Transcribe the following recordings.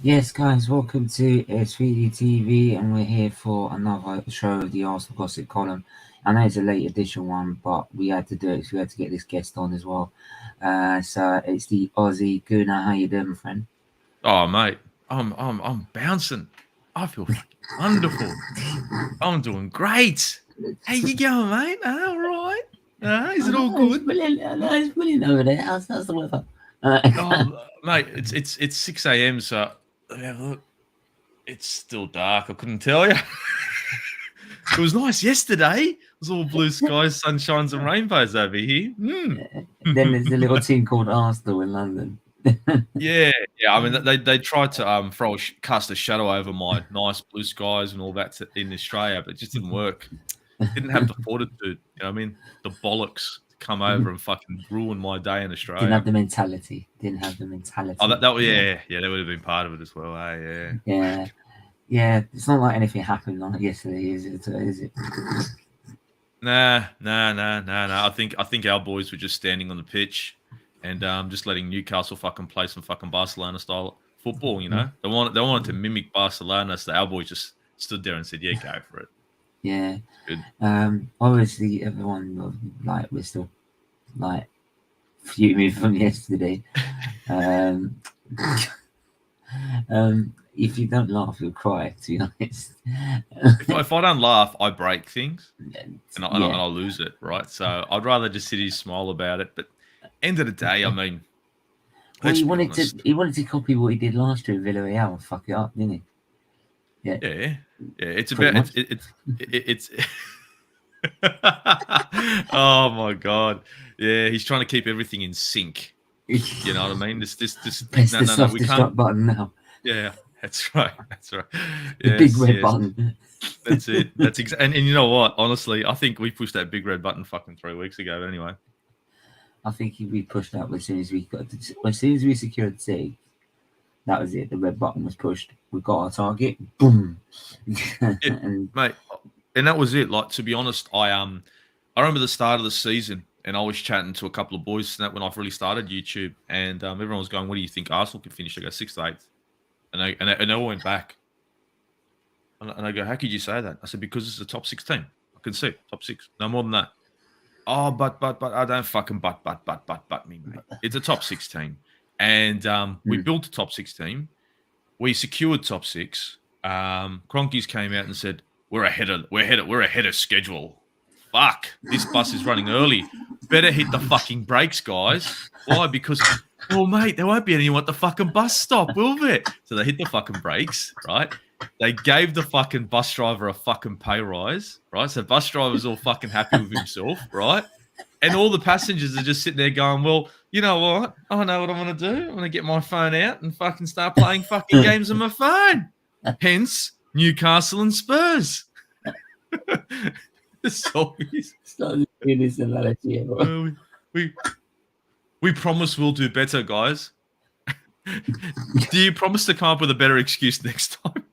Yes, guys, welcome to SFeatleyTV, and we're here for another show of the Arsenal Gossip column. I know it's a late edition one, but we had to do it, so we had to get this guest on as well. So it's the Aussie Gooner. How you doing, my friend? Oh, mate, I'm bouncing. I feel fucking wonderful. I'm doing great. How you going, mate? All right. Is it all good? It's brilliant over there. How's the weather? Oh, mate, it's 6 a.m. So let me have a look. It's still dark. I couldn't tell you. It was nice yesterday. It was all blue skies, sunshines, and rainbows over here. Then there's a little team called Arsenal in London. Yeah. I mean, they tried to cast a shadow over my nice blue skies and all that in Australia, but it just didn't work. Didn't have the fortitude, you know what I mean? The bollocks to come over and fucking ruin my day in Australia. Didn't have the mentality. Oh, that that would have been part of it as well. Yeah. It's not like anything happened like yesterday, is it? Nah. I think our boys were just standing on the pitch and just letting Newcastle fucking play some fucking Barcelona style football. You know, they wanted to mimic Barcelona, so our boys just stood there and said, "Yeah, go for it." Yeah. Good. Obviously, everyone we're still fuming from yesterday. If you don't laugh, you'll cry. To be honest, if I don't laugh, I break things and I lose it. Right, so I'd rather just sit here and smile about it. But end of the day, I mean, well, he wanted to copy what he did last year at Villarreal and fuck it up, didn't he? Yeah. It's about it's. Oh my god! Yeah, he's trying to keep everything in sync. You know what I mean? This. No, we can't. Button now. Yeah, that's right. The big red button. That's it. And you know what? Honestly, I think we pushed that big red button fucking 3 weeks ago. But anyway, I think we pushed that as soon as we secured the that was it. The red button was pushed. We got our target. Boom. Mate, and that was it. Like, to be honest, I remember the start of the season, and I was chatting to a couple of boys when I've really started YouTube, and everyone was going, "What do you think Arsenal can finish?" I go 6th, 8th, and they all went back, and I go, "How could you say that?" I said, "Because it's a top 6 team. I can see top 6, no more than that." Oh, but I don't fucking but me, mate. It's a top 6 team. And we built a top 6 team. We secured top 6. Cronkies came out and said, we're ahead of schedule. Fuck, this bus is running early. Better hit the fucking brakes, guys. Why? Because, well, mate, there won't be anyone at the fucking bus stop, will there? So they hit the fucking brakes, right? They gave the fucking bus driver a fucking pay rise, right? So bus driver's all fucking happy with himself, right? And all the passengers are just sitting there going, well, you know what? I know what I'm going to do. I'm going to get my phone out and fucking start playing fucking games on my phone. Hence, Newcastle and Spurs. We promise we'll do better, guys. Do you promise to come up with a better excuse next time?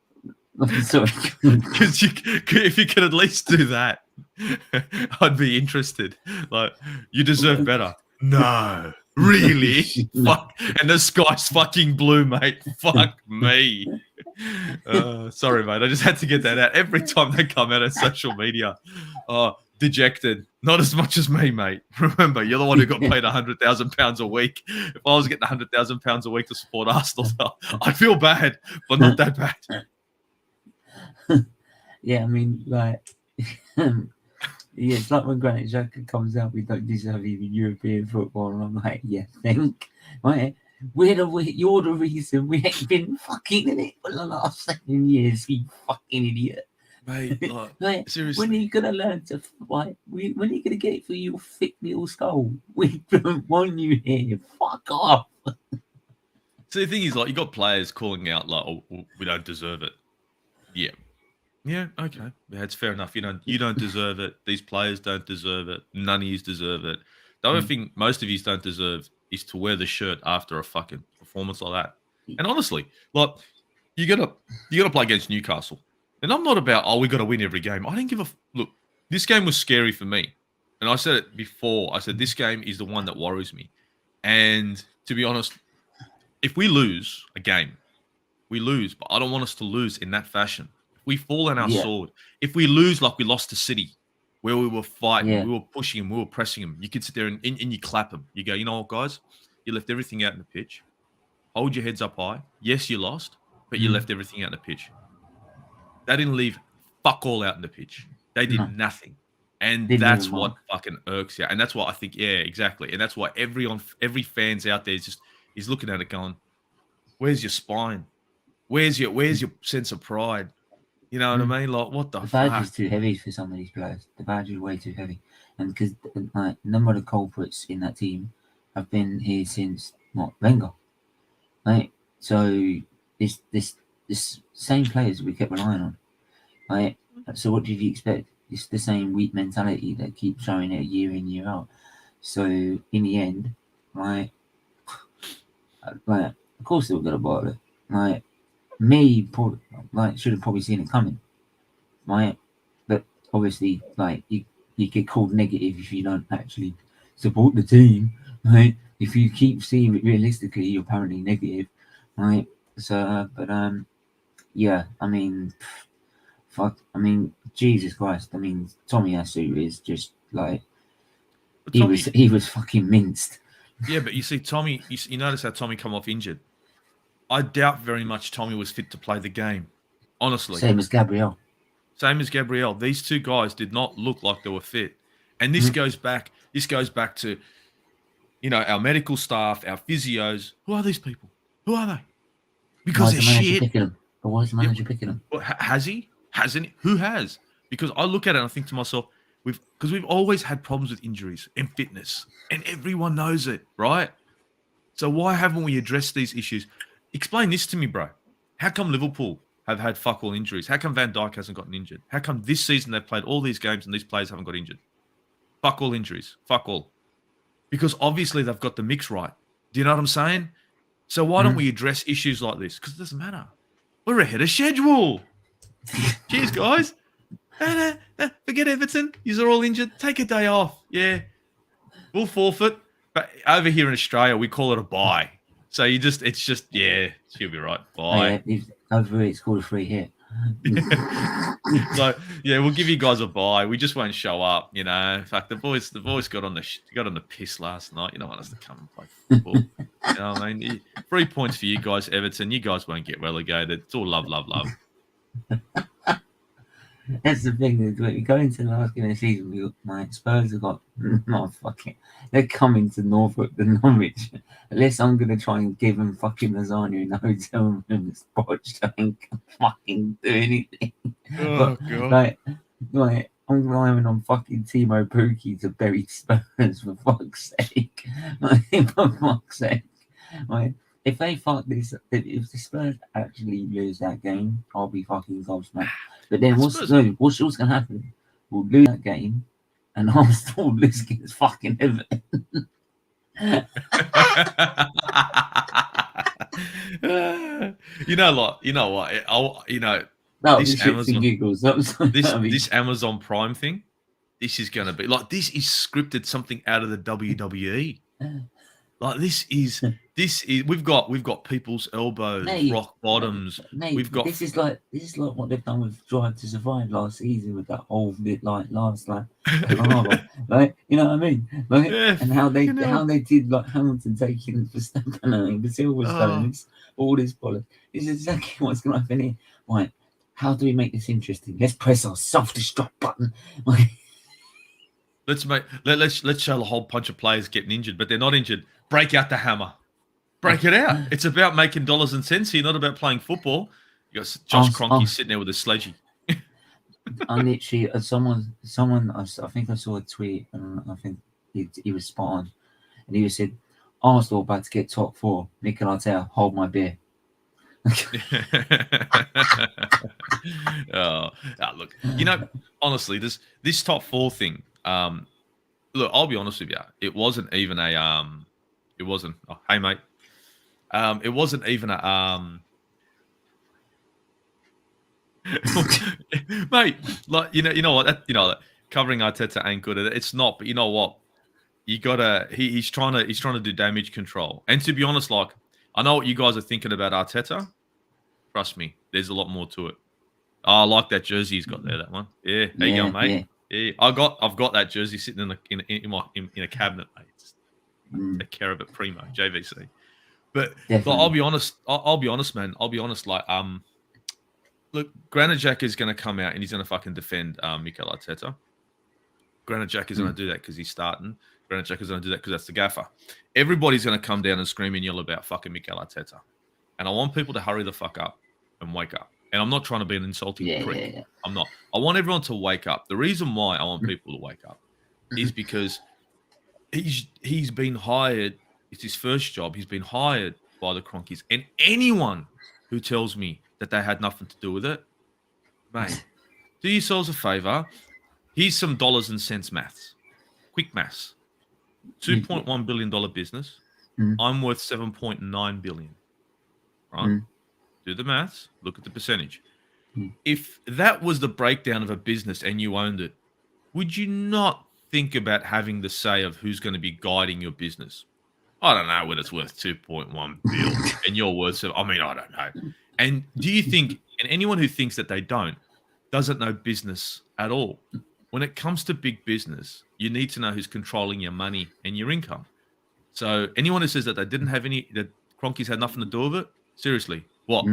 I'm sorry. Because if you could at least do that, I'd be interested. Like, you deserve better. No, really? Fuck. And the sky's fucking blue, mate. Fuck me. Sorry, mate. I just had to get that out. Every time they come out on social media, dejected. Not as much as me, mate. Remember, you're the one who got paid £100,000 a week. If I was getting £100,000 a week to support Arsenal, I feel bad, but not that bad. Yeah, I mean, it's like when Granit Xhaka comes out, we don't deserve even European football, and I'm like, yeah, think, right? You're the reason we ain't been fucking in it for the last 7 years, you fucking idiot. Mate, seriously. When are you gonna learn to fight? When are you gonna get it for your thick little skull? We don't want you here. Fuck off. So the thing is, you got players calling out like, "Oh, we don't deserve it." Yeah, okay. That's fair enough. You don't deserve it. These players don't deserve it. None of you deserve it. The other thing most of you don't deserve is to wear the shirt after a fucking performance like that. And honestly, you gotta play against Newcastle. And I'm not about, we got to win every game. I didn't give a look. This game was scary for me, and I said it before. I said this game is the one that worries me. And to be honest, if we lose a game, we lose, but I don't want us to lose in that fashion. If we fall on our sword, if we lose like we lost to City, where we were fighting, we were pushing them, we were pressing them, you could sit there and you clap them. You go, you know what, guys? You left everything out in the pitch. Hold your heads up high. Yes, you lost, but you left everything out in the pitch. They didn't leave fuck all out in the pitch. They did nothing. And that's what fucking irks you. And that's why I think, exactly. And that's why every fan's out there is looking at it going, where's your spine? Where's your sense of pride? You know what I mean? Like, what the fuck? The badge is too heavy for some of these players. The badge is way too heavy. And because a number of the culprits in that team have been here since, Wenger. Right? So, this same players we kept relying on. Right? So, what did you expect? It's the same weak mentality that keeps showing it year in, year out. So, in the end, right, of course they were going to bottle it. Right? Should have probably seen it coming, right? But obviously, you get called negative if you don't actually support the team, right? If you keep seeing it realistically, you're apparently negative, right? So, yeah, I mean, Jesus Christ, Tommy Asu is just he was fucking minced. Yeah, but you see, Tommy, you notice how Tommy come off injured. I doubt very much Tommy was fit to play the game. Honestly. Same as Gabriel. These two guys did not look like they were fit. And this goes back to, our medical staff, our physios. Who are these people? Who are they? Because they're shit. But why is the manager picking them? Well, has he? Hasn't he? Who has? Because I look at it and I think to myself, because we've always had problems with injuries and fitness. And everyone knows it, right? So why haven't we addressed these issues? Explain this to me, bro. How come Liverpool have had fuck all injuries? How come Van Dijk hasn't gotten injured? How come this season they've played all these games and these players haven't got injured? Fuck all injuries. Fuck all. Because obviously they've got the mix right. Do you know what I'm saying? So why don't we address issues like this? Because it doesn't matter. We're ahead of schedule. Cheers, guys. Forget Everton. You're all injured. Take a day off. Yeah. We'll forfeit. But over here in Australia, we call it a bye. So she'll be right. Bye. Over it's called a free hit. So we'll give you guys a bye. We just won't show up. Fuck, the boys got on the piss last night. You don't want us to come and play football. You know what I mean? 3 points for you guys, Everton. You guys won't get relegated. It's all love, love, love. That's the thing. When we go into the last game of the season, my Spurs have got they're coming to Norfolk, the Norwich. Unless I'm gonna try and give them fucking lasagna in the hotel room that's botched, I ain't gonna fucking do anything. Oh, God. I'm relying on fucking Timo Pukki to bury Spurs for fuck's sake. For fuck's sake. If they fuck this, if the Spurs actually lose that game, I'll be fucking gobsmacked. But then what's going to happen? We'll lose that game, and I'm still losing against fucking Everton. You know what? This Amazon, this Amazon Prime thing. This is going to be this is scripted something out of the WWE. This is we've got people's elbows, rock bottoms. This is like what they've done with Drive to Survive last season with that whole bit last right? You know what I mean? And how they did Hamilton taking Verstappen and the Silverstones, all this bollocks. This is exactly what's going to happen here. Right? How do we make this interesting? Let's press our self-destruct button. Let's show a whole bunch of players getting injured, but they're not injured. Break out the hammer. Break it out. It's about making dollars and cents here, not about playing football. You got Josh Kroenke sitting there with a sledgy. I literally, someone, I think I saw a tweet, and I think he was spot on, and he said, "Arsenal about to get top 4. Mikel Arteta, hold my beer." Look, honestly, this top 4 thing. Look, I'll be honest with you. It wasn't even a It wasn't. Oh, hey, mate. It wasn't even a mate. You know what? Covering Arteta ain't good at it. It's not. But you know what? You gotta. He's trying to do damage control. And to be honest, I know what you guys are thinking about Arteta. Trust me, there's a lot more to it. Oh, I like that jersey he's got there. That one. Yeah, there you go, mate. Yeah. I've got that jersey sitting in a cabinet, mate. Just take care of it, primo JVC. But I'll be honest. I'll be honest, man. I'll be honest. Like, look, Granit Xhaka is going to come out and he's going to fucking defend Mikel Arteta. Granit Xhaka is going to do that because he's starting. Granit Xhaka is going to do that because that's the gaffer. Everybody's going to come down and scream and yell about fucking Mikel Arteta. And I want people to hurry the fuck up and wake up. And I'm not trying to be an insulting prick. Yeah. I'm not. I want everyone to wake up. The reason why I want people to wake up is because he's been hired. It's his first job. He's been hired by the Cronkies. And anyone who tells me that they had nothing to do with it, mate, do yourselves a favor. Here's some dollars and cents maths. Quick maths. $2.1 billion business. I'm worth $7.9 billion. Right? Do the maths. Look at the percentage. If that was the breakdown of a business and you owned it, would you not think about having the say of who's going to be guiding your business? I don't know when it's worth 2.1 billion and you're worth, I don't know. And do you think, and anyone who thinks that they don't, doesn't know business at all. When it comes to big business, you need to know who's controlling your money and your income. So anyone who says that they didn't have that Cronkies had nothing to do with it, seriously, what?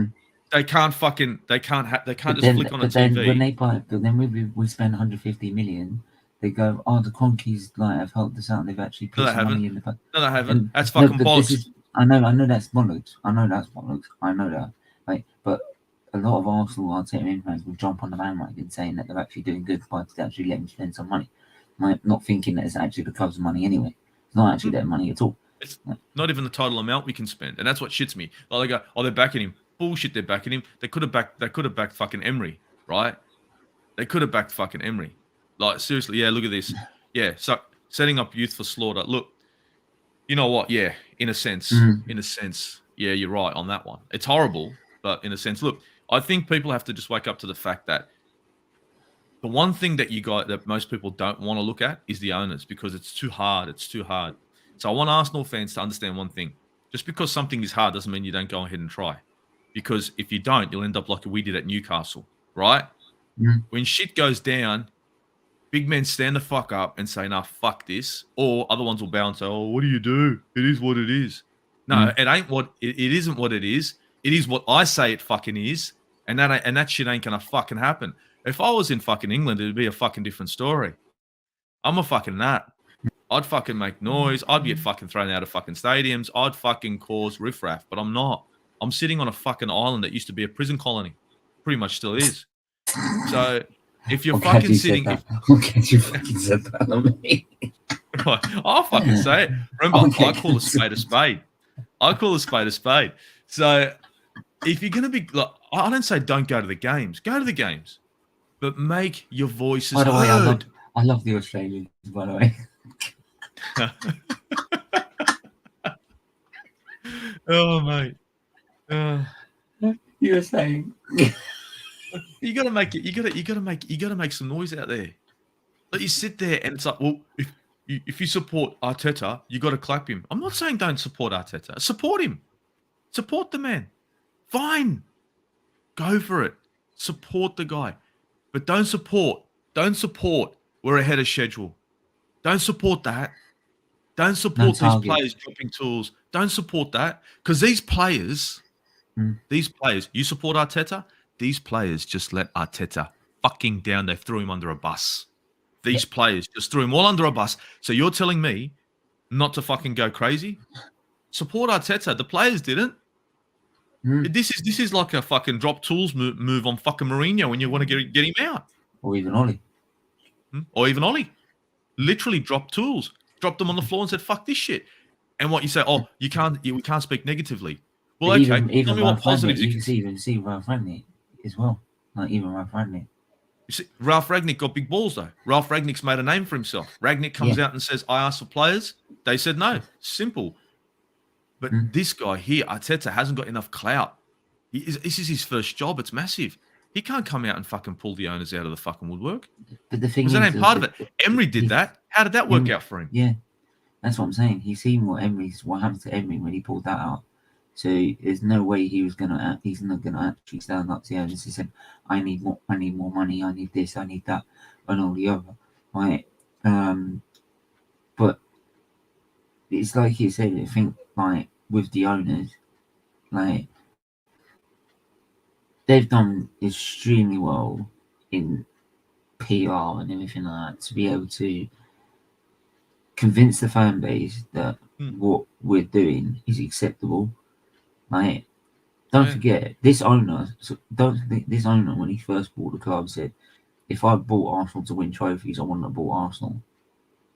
They can't just flick on a TV. When they buy it, but then we spend 150 million. They go, the Cronkies have helped us out. And they've actually put some money in the. No, they haven't. That's fucking bollocks. I know that's bollocks. I know that. Right, but a lot of Arsenal Arteta fans will jump on the bandwagon saying that they're actually doing good by actually letting them spend some money. Not thinking that it's actually the club's money anyway. It's not actually their money at all. It's not even the total amount we can spend, and that's what shits me. Like they go, they're backing him. Bullshit, they're backing him. They could have backed fucking Emery, right? They could have backed fucking Emery. Like, seriously, yeah, look at this. Yeah, so setting up youth for slaughter. Look, you know what? Yeah, in a sense, yeah, you're right on that one. It's horrible, but in a sense, look, I think people have to just wake up to the fact that the one thing that most people don't want to look at is the owners because it's too hard. It's too hard. So I want Arsenal fans to understand one thing. Just because something is hard doesn't mean you don't go ahead and try. Because if you don't, you'll end up like we did at Newcastle, right? When shit goes down, big men stand the fuck up and say, nah, fuck this. Or other ones will bow and say, oh, what do you do? It is what it is. No, it ain't what it isn't what it is. It is what I say it fucking is. And that shit ain't gonna fucking happen. If I was in fucking England, it'd be a fucking different story. I'm a fucking nut. I'd fucking make noise. I'd get fucking thrown out of fucking stadiums. I'd fucking cause riffraff, but I'm not. I'm sitting on a fucking island that used to be a prison colony. Pretty much still is. So if you're fucking sitting... Okay, you fucking said that on me. I'll fucking say it. Remember, I call a spade a spade. I call a spade a spade. So if you're going to be... Like, I don't say don't go to the games. Go to the games. But make your voices heard. I love the Australians, by the way. Oh, mate. You were saying you gotta make it. You gotta make some noise out there. But you sit there and it's like, well, if you support Arteta, you got to clap him. I'm not saying don't support Arteta. Support him. Support the man. Fine. Go for it. Support the guy. But don't support. We're ahead of schedule. Don't support that. Don't support these players dropping tools. Don't support that. Because these players, you support Arteta, these players just let Arteta fucking down. They threw him under a bus. These players just threw him all under a bus. So you're telling me not to fucking go crazy? Support Arteta. The players didn't. This is like a fucking drop tools move on fucking Mourinho when you want to get him out. Or even Ollie. Literally dropped tools. Dropped them on the floor and said, fuck this shit. And what you say, we can't speak negatively. Well, but okay. Even tell me what positives you can see Ralph Rangnick as well. Like even Ralph Rangnick. You see, Ralph Rangnick got big balls though. Ralph Rangnick's made a name for himself. Rangnick comes out and says, I asked for players. They said no. Simple. But this guy here, Arteta, hasn't got enough clout. This is his first job. It's massive. He can't come out and fucking pull the owners out of the fucking woodwork. But the thing is, that ain't part of it. Emery did that. How did that work out for him? Yeah, that's what I'm saying. He's seen what happened to Emery when he pulled that out. So there's no way he's not gonna actually stand up to the owners and say, I need more money, I need this, I need that, and all the other. Right? But it's like you said, I think like with the owners, like they've done extremely well in PR and everything like that to be able to convince the fan base that what we're doing is acceptable. Like, don't forget, this owner, when he first bought the club, said, if I bought Arsenal to win trophies, I wouldn't have bought Arsenal.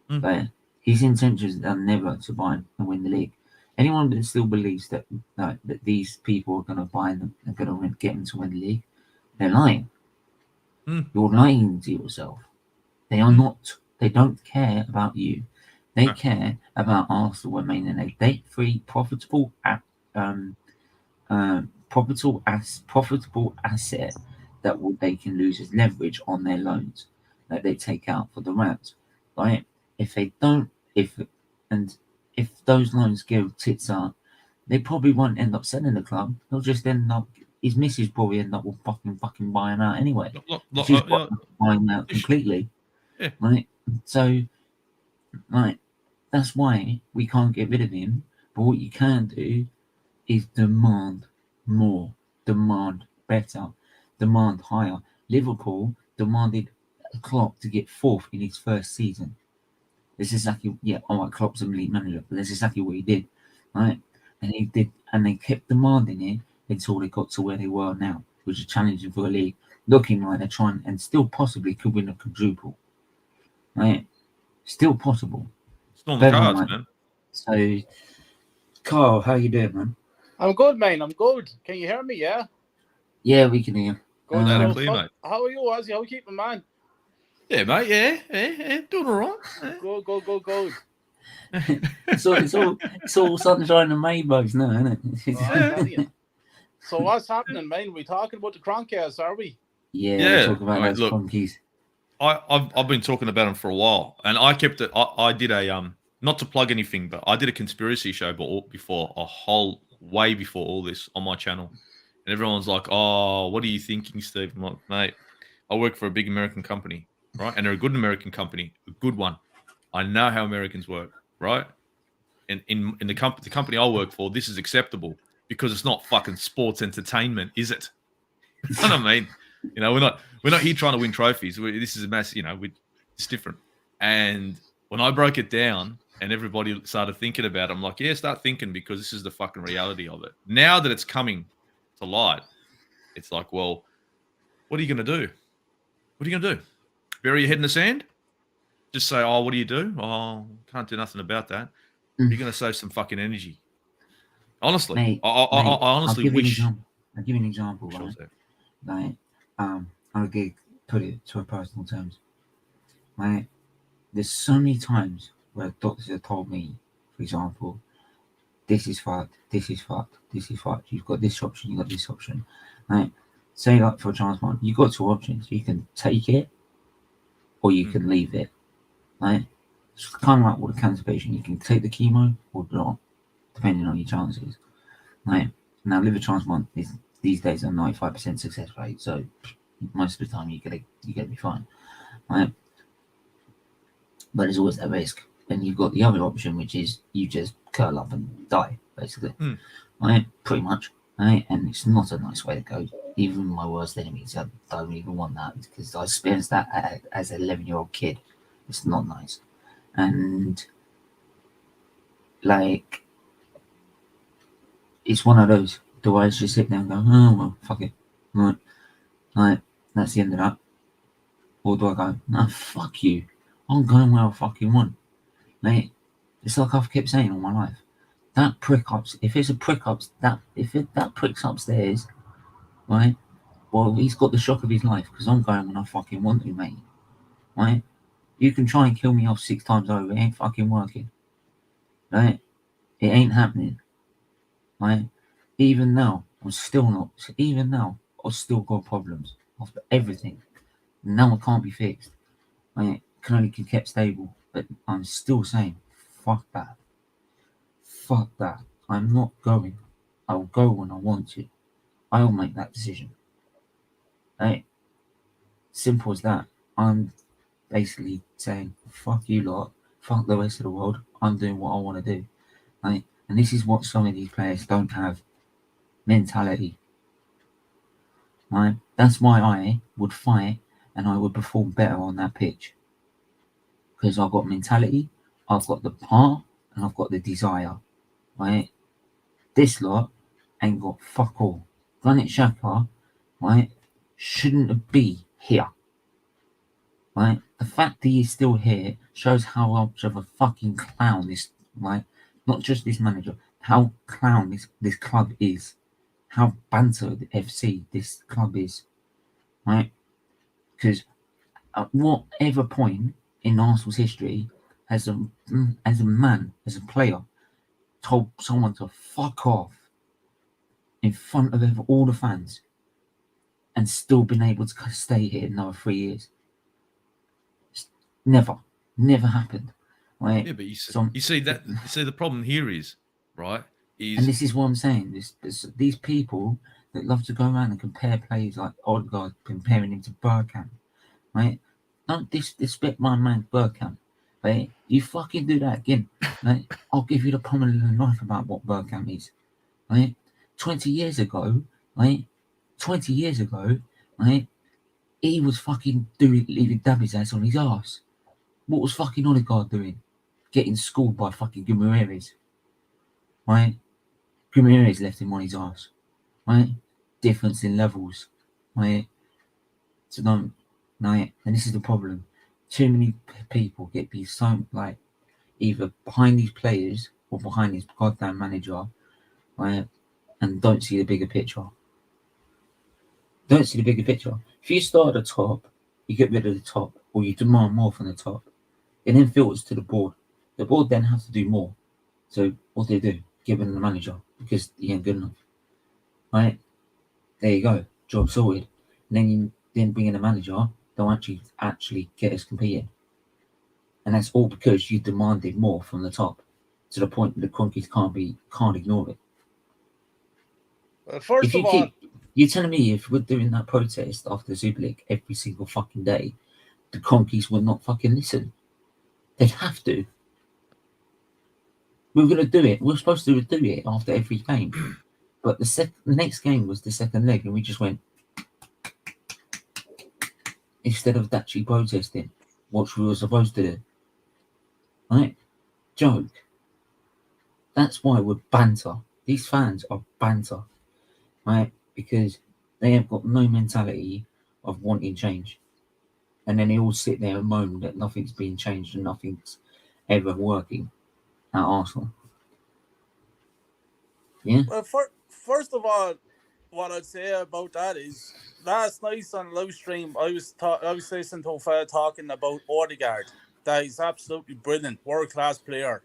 Like, his intentions are never to buy and win the league. Anyone that still believes that these people are going to buy them and going to get them to win the league, they're lying. You're lying to yourself. They are not. They don't care about you. They care about Arsenal remaining a debt-free, profitable asset that they can lose as leverage on their loans that they take out for the Rams, right? If they don't, if those loans go tits up, they probably won't end up selling the club. They'll just end up. His missus probably end up with fucking buying out anyway. She's buying out completely, right? So, like, that's why we can't get rid of him. But what you can do is demand more, demand better, demand higher. Liverpool demanded Klopp to get fourth in his first season. This is exactly Klopp's an elite manager, but that's exactly what he did, right? And he did, and they kept demanding it until they got to where they were now, which is challenging for a league, looking like they're trying and still possibly could win a quadruple, right? Still possible. Still on the cards, man. So, Carl, how you doing, man? I'm good, man. I'm good. Can you hear me? Yeah. Yeah, we can hear. Good. Clear, mate. How are you, Ozzy? How are you keeping, man? Yeah, mate. Yeah. Doing all right. Yeah. Good. It's all sunshine and rainbows now, isn't it? So what's happening, man? We talking about the Croncast, are we? Yeah. We're talking about those Cronkies. I've been talking about them for a while, and I kept it. I did a not to plug anything, but I did a conspiracy show way before all this on my channel, and everyone's like, "Oh, what are you thinking, Steve?" I'm like, "Mate, I work for a big American company, right? And they're a good American company, a good one. I know how Americans work, right? And in the company I work for, this is acceptable because it's not fucking sports entertainment, is it? You know what I mean? You know, we're not here trying to win trophies. This is a mass. You know, it's different. And when I broke it down and everybody started thinking about it, I'm like, yeah, start thinking because this is the fucking reality of it. Now that it's coming to light, it's like, well, what are you going to do? What are you going to do? Bury your head in the sand? Just say, oh, what do you do? Oh, can't do nothing about that. You're going to save some fucking energy. Honestly, mate, I honestly wish. I'll give you an example. Right? I'll put it to a personal terms. Right? There's so many times where doctors have told me, for example, this is fucked, this is fucked, this is fucked. You've got this option, you've got this option. Right? Say like for a transplant, you've got two options. You can take it or you can leave it. Right? It's kind of like with a cancer patient. You can take the chemo or not, depending on your chances. Right? Now, liver transplant these days are 95% success rate, so most of the time you're gonna be fine. Right? But there's always that risk. Then you've got the other option, which is you just curl up and die, basically. Right? Pretty much. Right? And it's not a nice way to go. Even my worst enemies, I don't even want that because I experienced that as an 11-year-old kid. It's not nice. And like, it's one of those. Do I just sit there and go, oh well, fuck it, right, that's the end of that? Or do I go, no, fuck you, I'm going where I fucking want, mate? It's like I've kept saying all my life. That prick ups, if it's a prick ups, that pricks upstairs, right? Well, he's got the shock of his life because I'm going when I fucking want to, mate. Right? You can try and kill me off 6 times over, it ain't fucking working. Right? It ain't happening. Right? Even now, I've still got problems. I've got everything. Now I can't be fixed. I can only be kept stable. But I'm still saying, fuck that. Fuck that. I'm not going. I'll go when I want to. I'll make that decision. Right? Simple as that. I'm basically saying, fuck you lot, fuck the rest of the world. I'm doing what I want to do. Right? And this is what some of these players don't have. Mentality. Right? That's why I would fight and I would perform better on that pitch. Because I've got mentality, I've got the heart, and I've got the desire. Right? This lot ain't got fuck all. Granit Xhaka, right, shouldn't be here. Right? The fact that he's still here shows how much of a fucking clown this, right? Not just this manager, how clown this club is. How banter the FC this club is. Right? Because at whatever point in Arsenal's history has a man, as a player, told someone to fuck off in front of all the fans and still been able to stay here another 3 years? Never happened. Right? Yeah, but you see the problem here is, right, and this is what I'm saying, these people that love to go around and compare players like Odegaard, comparing him to Bergkamp, right? Don't disrespect my man Bergkamp, right? You fucking do that again, right? I'll give you the prominent of the knife about what Bergkamp is, right? 20 years ago, right? He was fucking leaving Dabby's ass on his ass. What was fucking Odegaard doing? Getting schooled by fucking Gooners, right? Gooners left him on his ass, right? Difference in levels, right? So don't, right? And this is the problem. Too many people get these so like either behind these players or behind this goddamn manager, right? And don't see the bigger picture. Don't see the bigger picture. If you start at the top, you get rid of the top, or you demand more from the top. It then filters to the board. The board then has to do more. So what do? Give them the manager because he ain't good enough. Right? There you go. Job sorted. And then you bring in a manager, they'll actually get us competing. And that's all because you demanded more from the top to the point that the Conkies can't ignore it. Well, first of all, you're telling me if we're doing that protest after the Super League every single fucking day, the Conkies would not fucking listen. They'd have to. We were going to do it. We were supposed to do it after every game. But the next game was the second leg, and we just went, instead of actually protesting, what we were supposed to do. Right? Joke. That's why we're banter. These fans are banter. Right? Because they have got no mentality of wanting change. And then they all sit there and moan that nothing's being changed and nothing's ever working at Arsenal. Yeah? Well, first of all, what I'd say about that is last night on live stream, I was listening to a fella talking about Odegaard. That he's absolutely brilliant, world-class player.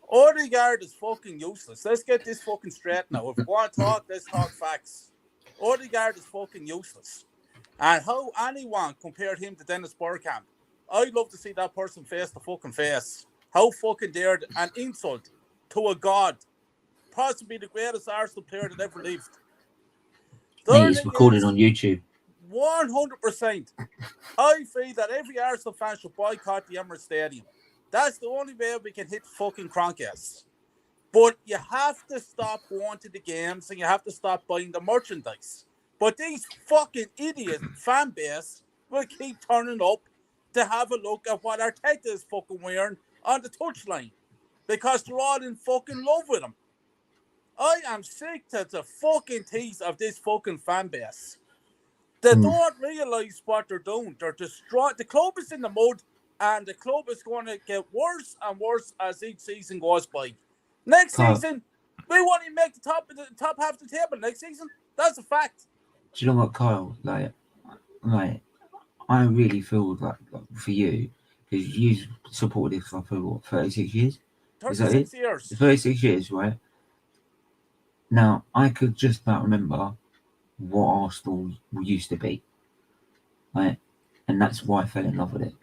Odegaard is fucking useless. Let's get this fucking straight now. If we want to talk, let's talk facts. Odegaard is fucking useless. And how anyone compared him to Dennis Bergkamp, I'd love to see that person face to fucking face. How fucking dared an insult to a god. Possibly the greatest Arsenal player that ever lived. Mate, it's recorded on YouTube. 100%. I feel that every Arsenal fan should boycott the Emirates Stadium. That's the only way we can hit fucking Cronkes. But you have to stop going to the games and you have to stop buying the merchandise. But these fucking idiot fan base will keep turning up to have a look at what Arteta is fucking wearing on the touchline. Because they're all in fucking love with him. I am sick to the fucking teeth of this fucking fan base. They don't realise what they're doing. They're destroyed. The club is in the mud, and the club is going to get worse and worse as each season goes by. Next season, we won't even make the top half of the table next season. That's a fact. Do you know what, Kyle? Like I really feel like for you, because you supported this club for what, 36 years? 36 years. 36 years, right? Now, I could just about remember what Arsenal used to be, right? And that's why I fell in love with it.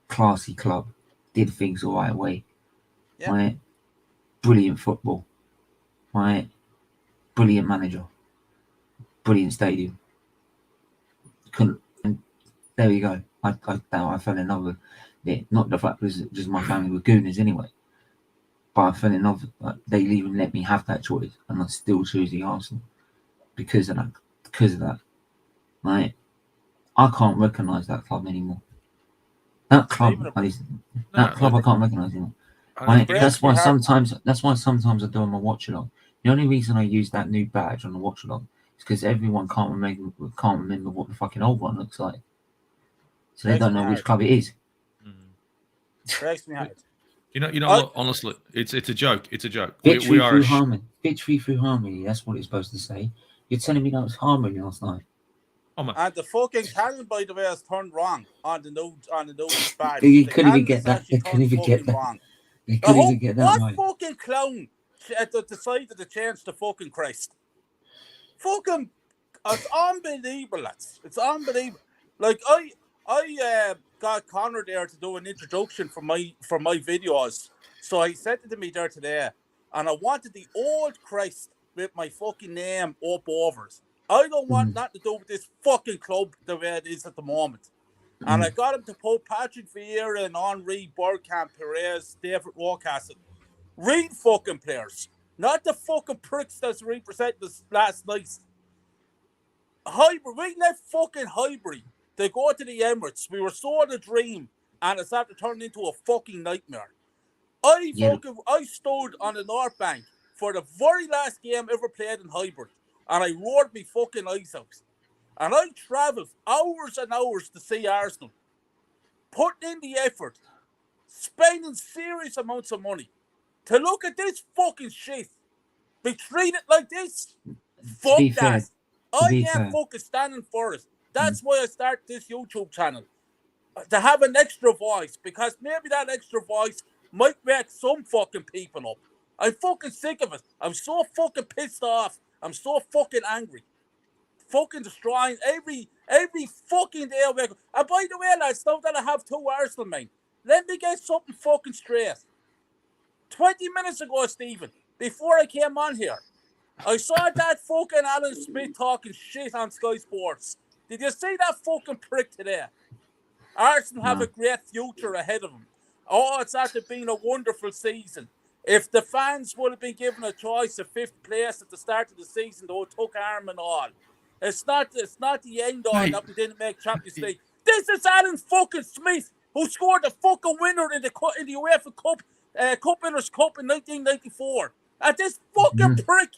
Classy club, did things the right way, right? Brilliant football, right? brilliant manager, brilliant stadium. Couldn't, and there you go. I fell in love with it. Not the fact it was just my family were Gooners anyway, but I fell in love. They even let me have that choice, and I still choose the Arsenal because of that. Right? I can't recognise that club anymore. That club, I can't recognise anymore. Right? That's why sometimes I do on my watch along. The only reason I use that new badge on the watch along is because everyone can't remember what the fucking old one looks like, so they don't know which club it is. Breaks me hard. You know. Look, honestly, it's a joke. It's a joke. Victory through harmony. Victory through harmony. That's what it's supposed to say. You're telling me that was harmony last night. Oh, and the fucking cannon, by the way, has turned wrong on the nose badge. You couldn't even get that. They couldn't even get that. Wrong. They couldn't even get that. What fucking clown decided to change the fucking crest? Fucking, it's unbelievable, lads. It's unbelievable. Like I got Connor there to do an introduction for my videos. So I said it to me there today, and I wanted the old crest with my fucking name up over it. I don't want nothing to do with this fucking club the way it is at the moment. And I got him to put Patrick Vieira and Henri, Bergkamp, Perez, David Rocastle. Read fucking players. Not the fucking pricks that's representing us last night. Highbury, we left fucking Highbury. They go to the Emirates. We were sold a dream, and it's after turning into a fucking nightmare. I stood on the North Bank for the very last game ever played in Highbury, and I roared me fucking eyes out. And I travelled hours and hours to see Arsenal, putting in the effort, spending serious amounts of money to look at this fucking shit, be treated like this. Fuck that. I am fucking standing for it. That's why I started this YouTube channel, to have an extra voice, because maybe that extra voice might wake some fucking people up. I'm fucking sick of it. I'm so fucking pissed off. I'm so fucking angry. Fucking destroying every fucking day. And by the way, lads, now that I have two Arsenal men, let me get something fucking straight. 20 minutes ago, Stephen, before I came on here, I saw that fucking Alan Smith talking shit on Sky Sports. Did you see that fucking prick today? Arsenal have a great future ahead of them. Oh, it's after being a wonderful season. If the fans would have been given a choice of fifth place at the start of the season, they would took arm and all. It's not the end all that we didn't make Champions League. This is Alan fucking Smith, who scored the fucking winner in the UEFA Cup, Cup Winners' Cup in 1994. And this fucking prick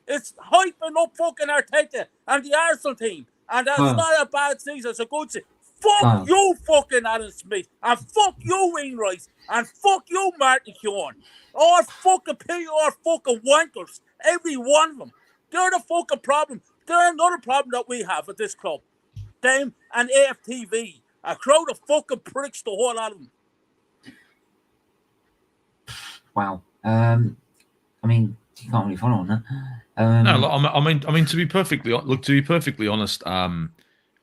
is hyping up fucking Arteta and the Arsenal team. And that's not a bad season, it's a good season. Fuck you, fucking Alan Smith, and fuck you, Ian Rice, and fuck you, Martin Keown. All fucking PR fucking wankers, every one of them. They're the fucking problem. They're another problem that we have at this club. Them and AFTV, a crowd of fucking pricks, the whole lot of them. Wow. I mean, you can't really follow on that. No, I mean, to be perfectly honest,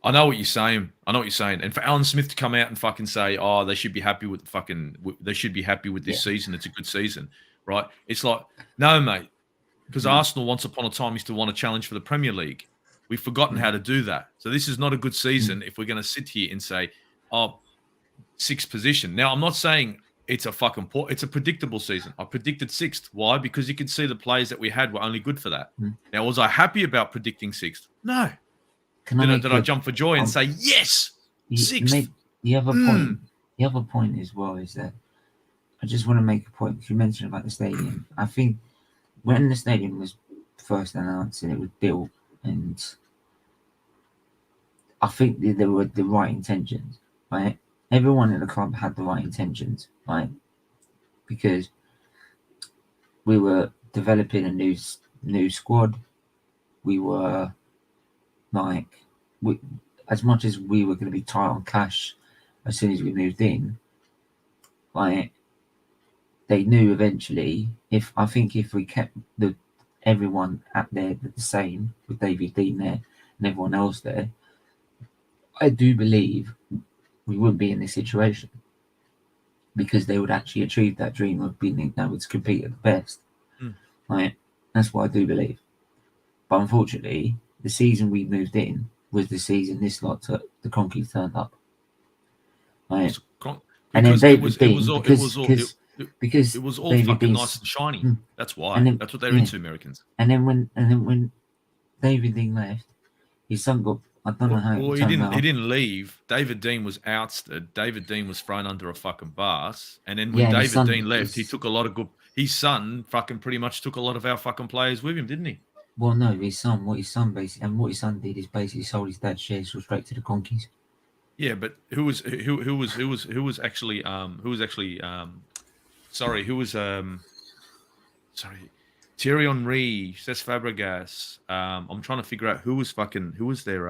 I know what you're saying. And for Alan Smith to come out and fucking say, "Oh, they should be happy with this season. It's a good season," right? It's like, no, mate, because Arsenal once upon a time used to want a challenge for the Premier League. We've forgotten how to do that. So this is not a good season if we're going to sit here and say, "Oh, sixth position." Now, I'm not saying it's a predictable season. I predicted sixth. Why? Because you could see the players that we had were only good for that. Now, was I happy about predicting sixth? No. Did I jump for joy and say, yes, sixth? The other point as well is that I just want to make a point. You mentioned about the stadium. I think when the stadium was first announced and it was built, and I think there were the right intentions, right? Everyone in the club had the right intentions, right? Because we were developing a new squad. We were as much as we were going to be tight on cash as soon as we moved in, like they knew eventually if we kept everyone at there the same with David Dean there and everyone else there, I do believe we wouldn't be in this situation because they would actually achieve that dream of being able to compete at the best. Right? That's what I do believe. But unfortunately, the season we moved in was the season this lot took. The Cronkies turned up. Right. And then David Dean, because it was all David fucking Dean's, nice and shiny. That's why. And then, that's what they're into, Americans. And then when David Dean left, his son got. I don't know how. Well, he didn't leave. David Dean was ousted. David Dean was thrown under a fucking bus. And then when David Dean left, he took a lot of good. His son fucking pretty much took a lot of our fucking players with him, didn't he? Well, no, what his son did is basically sold his dad's shares straight to the Cronkies. Yeah, but who was actually Thierry Henry, Cesc Fabregas. I'm trying to figure out who was their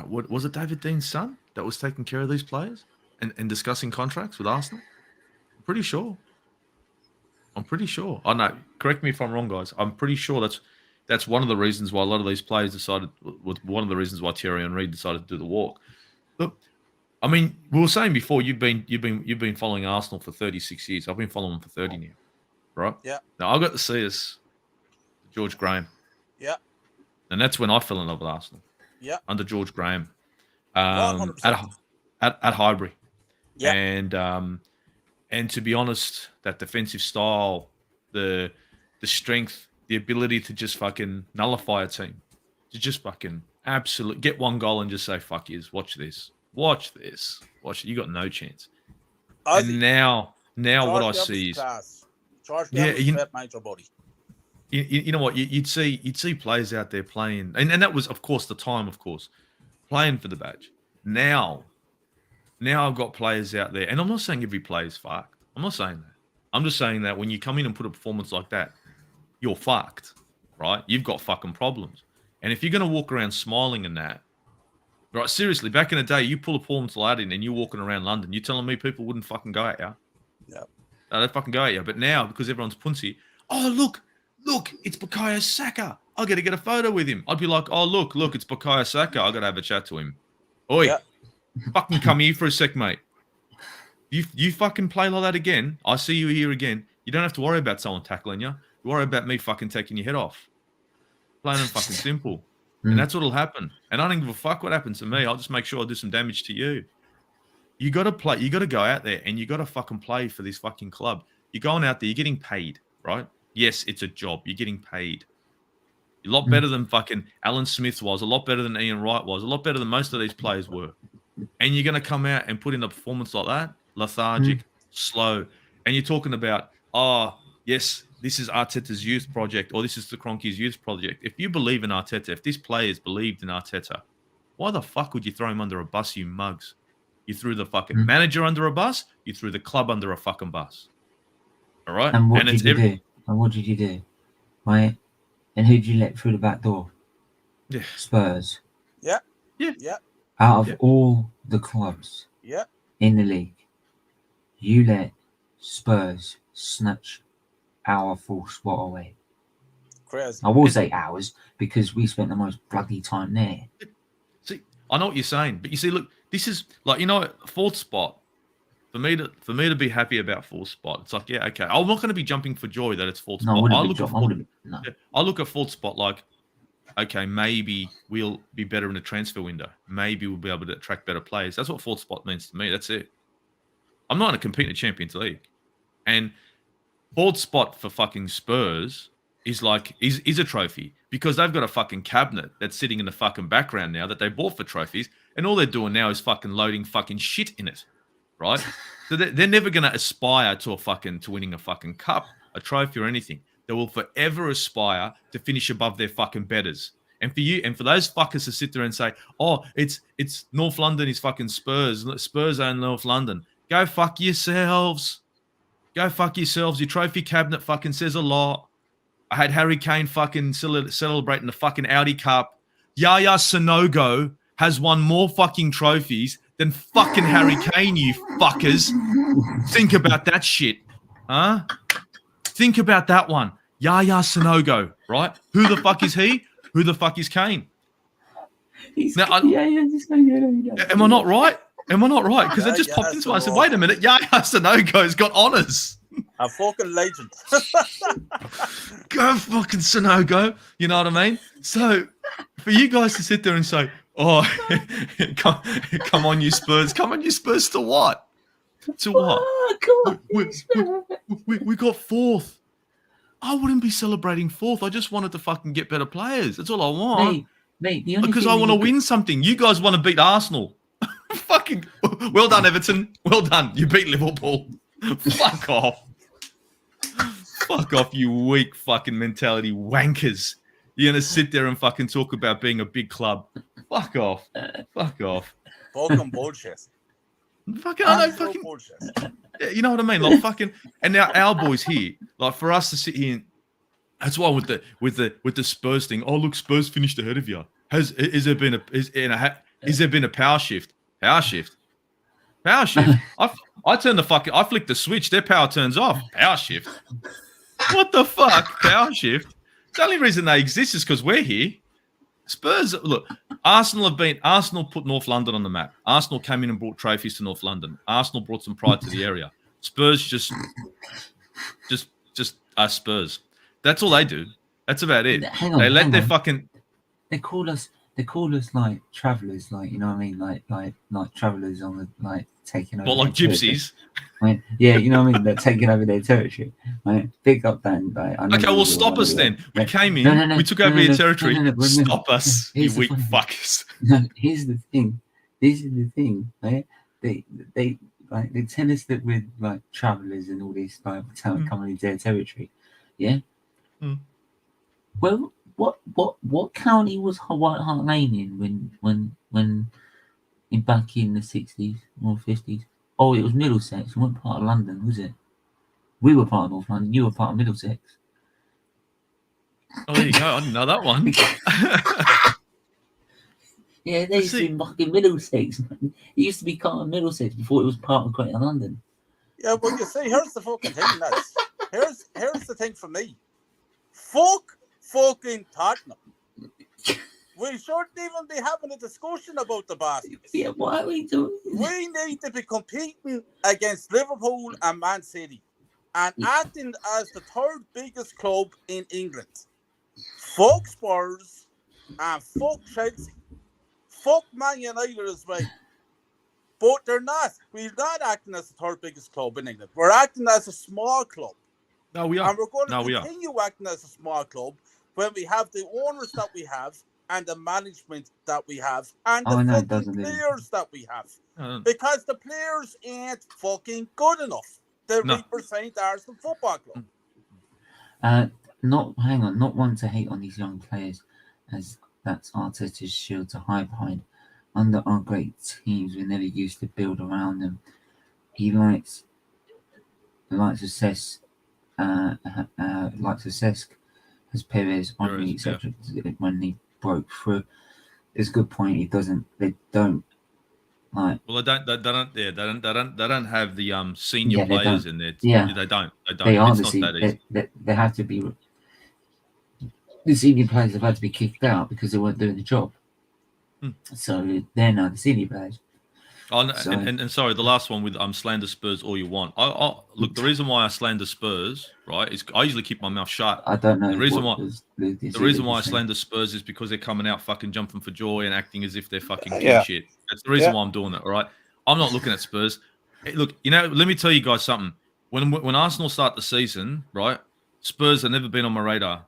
what was it? David Dean's son that was taking care of these players and discussing contracts with Arsenal. I'm pretty sure. I know. Correct me if I'm wrong, guys. I'm pretty sure that's one of the reasons why a lot of these players one of the reasons why Thierry Henry decided to do the walk. Look, I mean, we were saying before you've been following Arsenal for 36 years. I've been following them for 30 now, right? Yeah. Now I got to see us, George Graham. Yeah. And that's when I fell in love with Arsenal. Yeah. Under George Graham, 100%. at Highbury. Yeah. And to be honest, that defensive style, the strength, the ability to just fucking nullify a team, to just fucking get one goal and just say fuck yous, watch this. You got no chance. And now what I see is, major body. You know what? You'd see players out there playing, and that was of course the time, playing for the badge. Now I've got players out there, and I'm not saying every player's fucked. I'm not saying that. I'm just saying that when you come in and put a performance like that, you're fucked, right? You've got fucking problems. And if you're going to walk around smiling and that, right, seriously, back in the day, you pull a performance like that in and you're walking around London, you're telling me people wouldn't fucking go at you? Yeah. No, they'd fucking go at you. But now, because everyone's punsy, oh, look, it's Bukayo Saka. I got to get a photo with him. I'd be like, oh, look, it's Bukayo Saka. I got to have a chat to him. Oi, fucking come here for a sec, mate. You fucking play like that again, I see you here again, you don't have to worry about someone tackling you. You worry about me fucking taking your head off. Plain and fucking simple. And that's what'll happen. And I don't give a fuck what happens to me. I'll just make sure I do some damage to you. You got to play. You got to go out there and you got to fucking play for this fucking club. You're going out there. You're getting paid, right? Yes, it's a job. You're getting paid. A lot better than fucking Alan Smith was. A lot better than Ian Wright was. A lot better than most of these players were. And you're going to come out and put in a performance like that, lethargic, slow. And you're talking about, oh, yes, this is Arteta's youth project, or this is the Cronkies' youth project. If you believe in Arteta, if these players believed in Arteta, why the fuck would you throw him under a bus, you mugs? You threw the fucking manager under a bus. You threw the club under a fucking bus. All right? And what did you do? And what did you do? Right? And who did you let through the back door? Yeah. Spurs. Yeah. Out of all the clubs in the league, you let Spurs snatch our full spot away. Crazy. I will say ours because we spent the most bloody time there. See, I know what you're saying, but you see, look, this is like, you know, fourth spot. For me to be happy about fourth spot, it's like, yeah, okay. I'm not going to be jumping for joy that it's fourth spot. I look at fourth spot like, okay, maybe we'll be better in the transfer window. Maybe we'll be able to attract better players. That's what fourth spot means to me. That's it. I'm not going to compete in the Champions League. And fourth spot for fucking Spurs is like is a trophy because they've got a fucking cabinet that's sitting in the fucking background now that they bought for trophies, and all they're doing now is fucking loading fucking shit in it, right? So they're never going to aspire to winning a fucking cup, a trophy, or anything. They will forever aspire to finish above their fucking betters. And for you, and for those fuckers to sit there and say, "Oh, it's North London is fucking Spurs. Spurs own North London." Go fuck yourselves. Go fuck yourselves. Your trophy cabinet fucking says a lot. I had Harry Kane fucking celebrating the fucking Audi Cup. Yaya Sanogo has won more fucking trophies than fucking Harry Kane, you fuckers. Think about that shit. Huh? Think about that one. Yaya Sanogo, right? Who the fuck is he? Who the fuck is Kane? Am I not right? Am I not right? Because it just popped into me. I said, wait a minute, Yaya Sanogo's got honours. A fucking legend. Go fucking Sonogo. You know what I mean? So for you guys to sit there and say, "Oh, come on, you Spurs! Come on, you Spurs!" To what? To what? We got fourth. I wouldn't be celebrating fourth. I just wanted to fucking get better players. That's all I want. Mate, because I want to win something. You guys want to beat Arsenal. Fucking well done, Everton. Well done. You beat Liverpool. Fuck off. Fuck off, you weak fucking mentality wankers. You're going to sit there and fucking talk about being a big club. Fuck off. Fuck off. Fucking bullshit. Fucking, I know, fucking bullshit. You know what I mean? Like fucking, and now our boys here, like for us to sit here, and, that's why with the Spurs thing. Oh look, Spurs finished ahead of you. Has there been a power shift? Power shift. I turn the fucking. I flick the switch. Their power turns off. Power shift. What the fuck? Power shift. The only reason they exist is because we're here. Spurs, look, Arsenal put North London on the map. Arsenal came in and brought trophies to North London. Arsenal brought some pride to the area. Spurs just are Spurs. That's all they do. That's about it. They let their fucking. They call us like travellers, like, you know what I mean, like travellers on the like taking over. What, like gypsies? Right? Yeah, you know what I mean. They're taking over their territory. Right? Pick up that. Like, okay, well, stop us then. We came in. We took over your territory. Stop us, you weak fuckers. No, here's the thing. This is the thing. Right? They tell us that we're like travellers and all this like coming into their territory. Yeah. Mm. Well, what county was White Hart Lane in when back in the 60s or 50s? Oh, it was Middlesex. It wasn't part of London, was it? We were part of North London. You were part of Middlesex. Oh, there you go. I didn't know that one. Yeah, they used to be fucking Middlesex. It used to be part of Middlesex before it was part of Greater London. Yeah, but you see, here's the fucking thing, lads. Here's the thing for me. Fuck fucking Tottenham. We shouldn't even be having a discussion about the bastards. Yeah, what are we doing? We need to be competing against Liverpool and Man City and acting as the third biggest club in England. Fuck Spurs and fuck Chelsea. Fuck Man United as well. But they're not. We're not acting as the third biggest club in England. We're acting as a small club. No, we are. And we're going to continue acting as a small club when we have the owners that we have and the management that we have and the fucking players that we have. Because the players ain't fucking good enough to represent Arsenal Football Club. Not one to hate on these young players, as that's Arteta's shield to hide behind. Under our great teams, we never used to build around them. He likes Cesc, as Perez, Henry, etc. When he broke through, it's a good point. They don't like. Well, they don't have the senior players in there. Yeah, they don't. They are the senior. They have to be. The senior players have had to be kicked out because they weren't doing the job. So they're now the senior players. And sorry, the last one with slander Spurs all you want. Look, the reason why I slander Spurs, right, is I usually keep my mouth shut. I don't know. The reason why I slander Spurs is because they're coming out fucking jumping for joy and acting as if they're fucking shit. That's the reason why I'm doing it. All right, I'm not looking at Spurs. Hey, look, let me tell you guys something. When Arsenal start the season, right, Spurs have never been on my radar.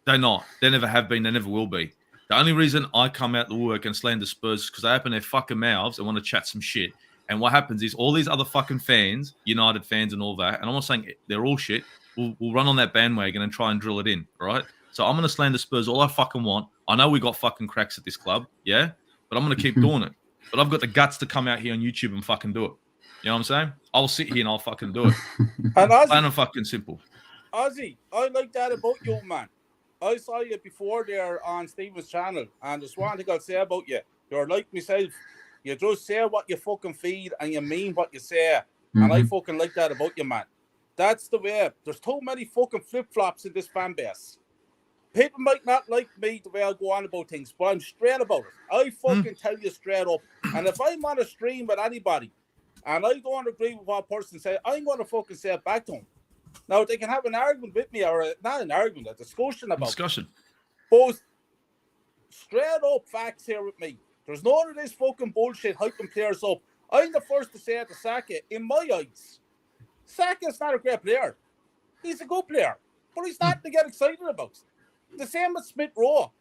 They're not. They never have been. They never will be. The only reason I come out the woodwork and slander Spurs is because they open their fucking mouths and want to chat some shit. And what happens is all these other fucking fans, United fans and all that, and I'm not saying they're all shit, will run on that bandwagon and try and drill it in, all right? So I'm going to slander Spurs all I fucking want. I know we got fucking cracks at this club, yeah? But I'm going to keep doing it. But I've got the guts to come out here on YouTube and fucking do it. You know what I'm saying? I'll sit here and I'll fucking do it. And Ozzy, plain and fucking simple. Ozzy, I like that about you, man. I saw you before there on Steven's channel, and there's one thing I'll say about you. You're like myself. You just say what you fucking feed, and you mean what you say. And I fucking like that about you, man. That's the way. There's too many fucking flip-flops in this fan base. People might not like me the way I go on about things, but I'm straight about it. I fucking tell you straight up. And if I'm on a stream with anybody, and I don't agree with what a person says, I'm going to fucking say it back to him. Now, they can have an argument with me, or not an argument, a discussion about Discussion. Both straight up facts here with me. There's none of this fucking bullshit hyping players up. I'm the first to say at the Saka, in my eyes, Saka's not a great player. He's a good player, but he's not to get excited about. The same with Smith Rowe.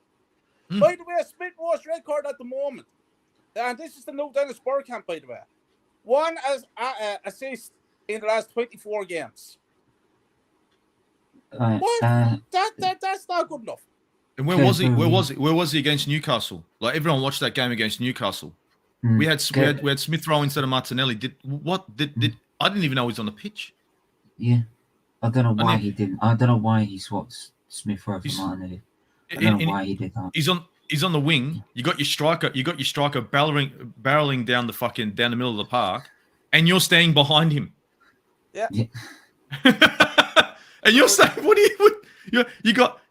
By the way, Smith Rowe's record at the moment, and this is the new Dennis Bergkamp, by the way, 1 assist in the last 24 games. What? That's not good enough. And where was he? Where was he against Newcastle? Like everyone watched that game against Newcastle. We had Smith Rowe instead of Martinelli. I didn't even know he was on the pitch. Yeah, I don't know why he didn't. I don't know why he swapped Smith Rowe for Martinelli. I don't know why he did that. He's on the wing. You got your striker. Barreling down the middle of the park, and you're staying behind him. Yeah. And you're saying,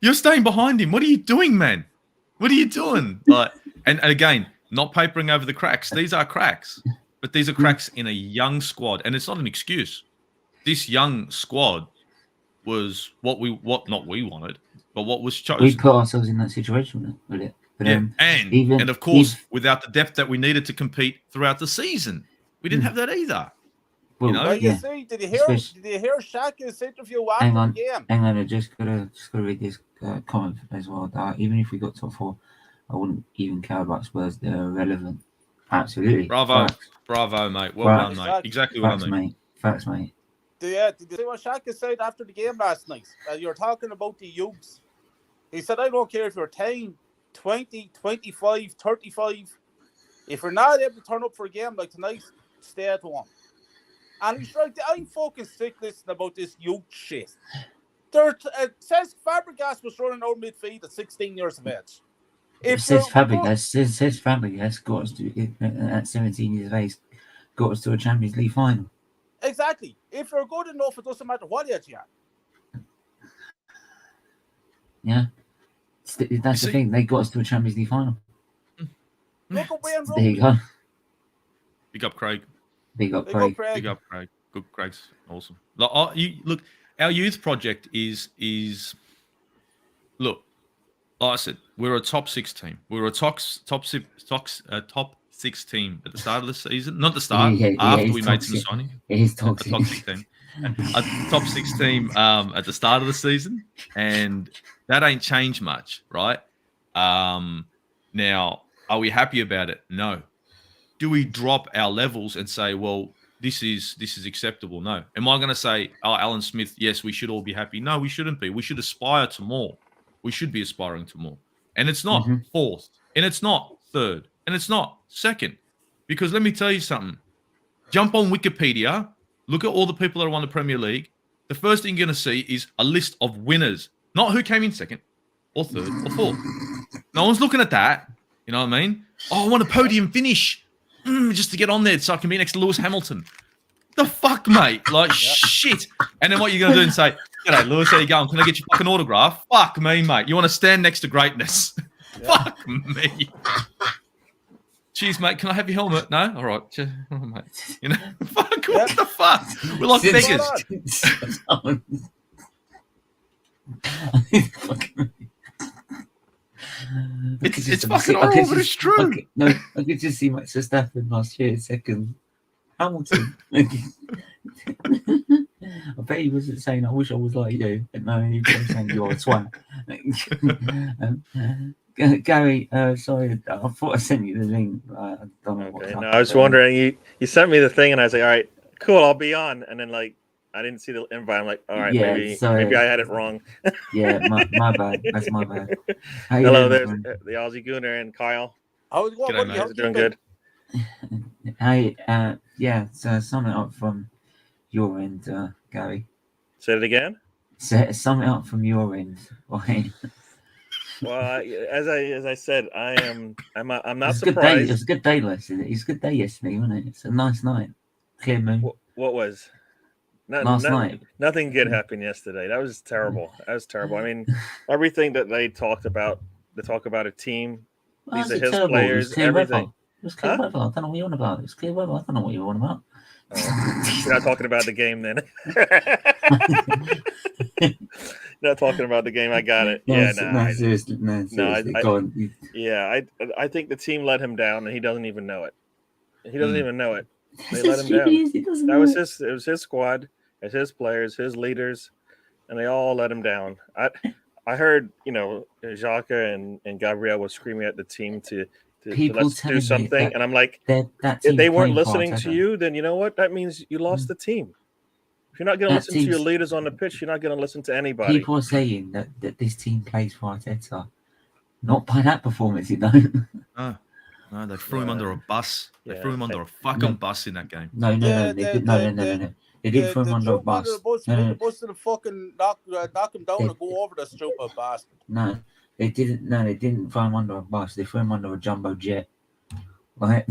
you're staying behind him. What are you doing, man? What are you doing? Like, and again, not papering over the cracks. These are cracks, but these are cracks in a young squad, and it's not an excuse. This young squad was not we wanted, but what was chosen. We put ourselves in that situation with it. But, and of course, without the depth that we needed to compete throughout the season, we didn't have that either. Well, did you hear Shaka's interview after the game? Hang on, I just gotta read this comment as well. That even if we got top 4, I wouldn't even care about Spurs. They're irrelevant. Absolutely. Bravo, mate. Well done, mate. Exactly what I mean. Facts, mate. Did you see what Shaka said after the game last night? You were talking about the youths. He said, I don't care if you're 10, 20, 25, 35. If you're not able to turn up for a game like tonight, stay at home. And he's right. I'm fucking sick listening about this youth shit. Says Fabregas was running out midfield at 16 years of age. Says Fabregas got us to at 17 years of age, got us to a Champions League final. Exactly. If you're good enough, it doesn't matter what age you are. Yeah, that's the thing. They got us to a Champions League final. Look at Wayne There you go. Big up, Craig. Big up, Craig. Good, Craig's awesome. Look, our youth project is look. Like I said, we're a top 6 team. We were a top 6 team at the start of the season. Not the start. After we made some signing. It is toxic. A top 6 team. A top 6 team at the start of the season, and that ain't changed much, right? Now, are we happy about it? No. Do we drop our levels and say, well, this is acceptable? No. Am I going to say, oh, Alan Smith, yes, we should all be happy? No, we shouldn't be. We should aspire to more. We should be aspiring to more. And it's not 4th, and it's not 3rd, and it's not 2nd. Because let me tell you something. Jump on Wikipedia, look at all the people that are on the Premier League. The first thing you're going to see is a list of winners, not who came in 2nd or 3rd or 4th. No one's looking at that. You know what I mean? Oh, I want a podium finish. Just to get on there so I can be next to Lewis Hamilton. The fuck, mate? Like, shit. And then what you're going to do and say, g'day, Lewis, how you going? Can I get your fucking autograph? Fuck me, mate. You want to stand next to greatness? Fuck me. Cheers, mate. Can I have your helmet? No? All right. Oh, mate. You know? Fuck, what the fuck? We're like beggars. It's fucking horrible, but it's true. I could just see Max Verstappen last year, 2nd. Hamilton. I bet he wasn't saying, I wish I was like you. But no, he was saying, you're a twat. Gary, sorry, I thought I sent you the link. I don't know what. No, I was wondering, you sent me the thing, and I was like, all right, cool, I'll be on. And then, like, I didn't see the invite. I'm like, all right, maybe I had it wrong. Yeah, my bad. That's my bad. Hello, there's the Aussie Gooner and Kyle. How's it doing good? Hey, so sum it up from your end, Gary. Say it again. Sum it up from your end. Why? Well, as I said, I'm not surprised. It was a good day yesterday. It was a good day yesterday, wasn't it? It's a nice night. Clear moon. What was? Last night. Nothing good happened yesterday. That was terrible. I mean, everything that they talk about a team. These are his players. Everything. It was clear weather. I don't know what you're on about. It was clear weather. I don't know what you're on about. You're not talking about the game then. Not talking about the game. I got it. Seriously. I think the team let him down, and he doesn't even know it. They let him down. It was his squad, it's his players, his leaders, and they all let him down. I heard, Xhaka and Gabriel was screaming at the team to let's do something, and I'm like, if they weren't listening to you, then you know what? That means you lost the team. If you're not going to listen to your leaders on the pitch, you're not going to listen to anybody. People are saying that this team plays for Arteta, not by that performance, No, they threw him under a bus. They threw him under a fucking bus in that game. No. They didn't throw him under a bus. The bus to fucking knock him down and go over the stupid bastard. No, they didn't. No, they didn't throw him under a bus. They threw him under a jumbo jet. Right?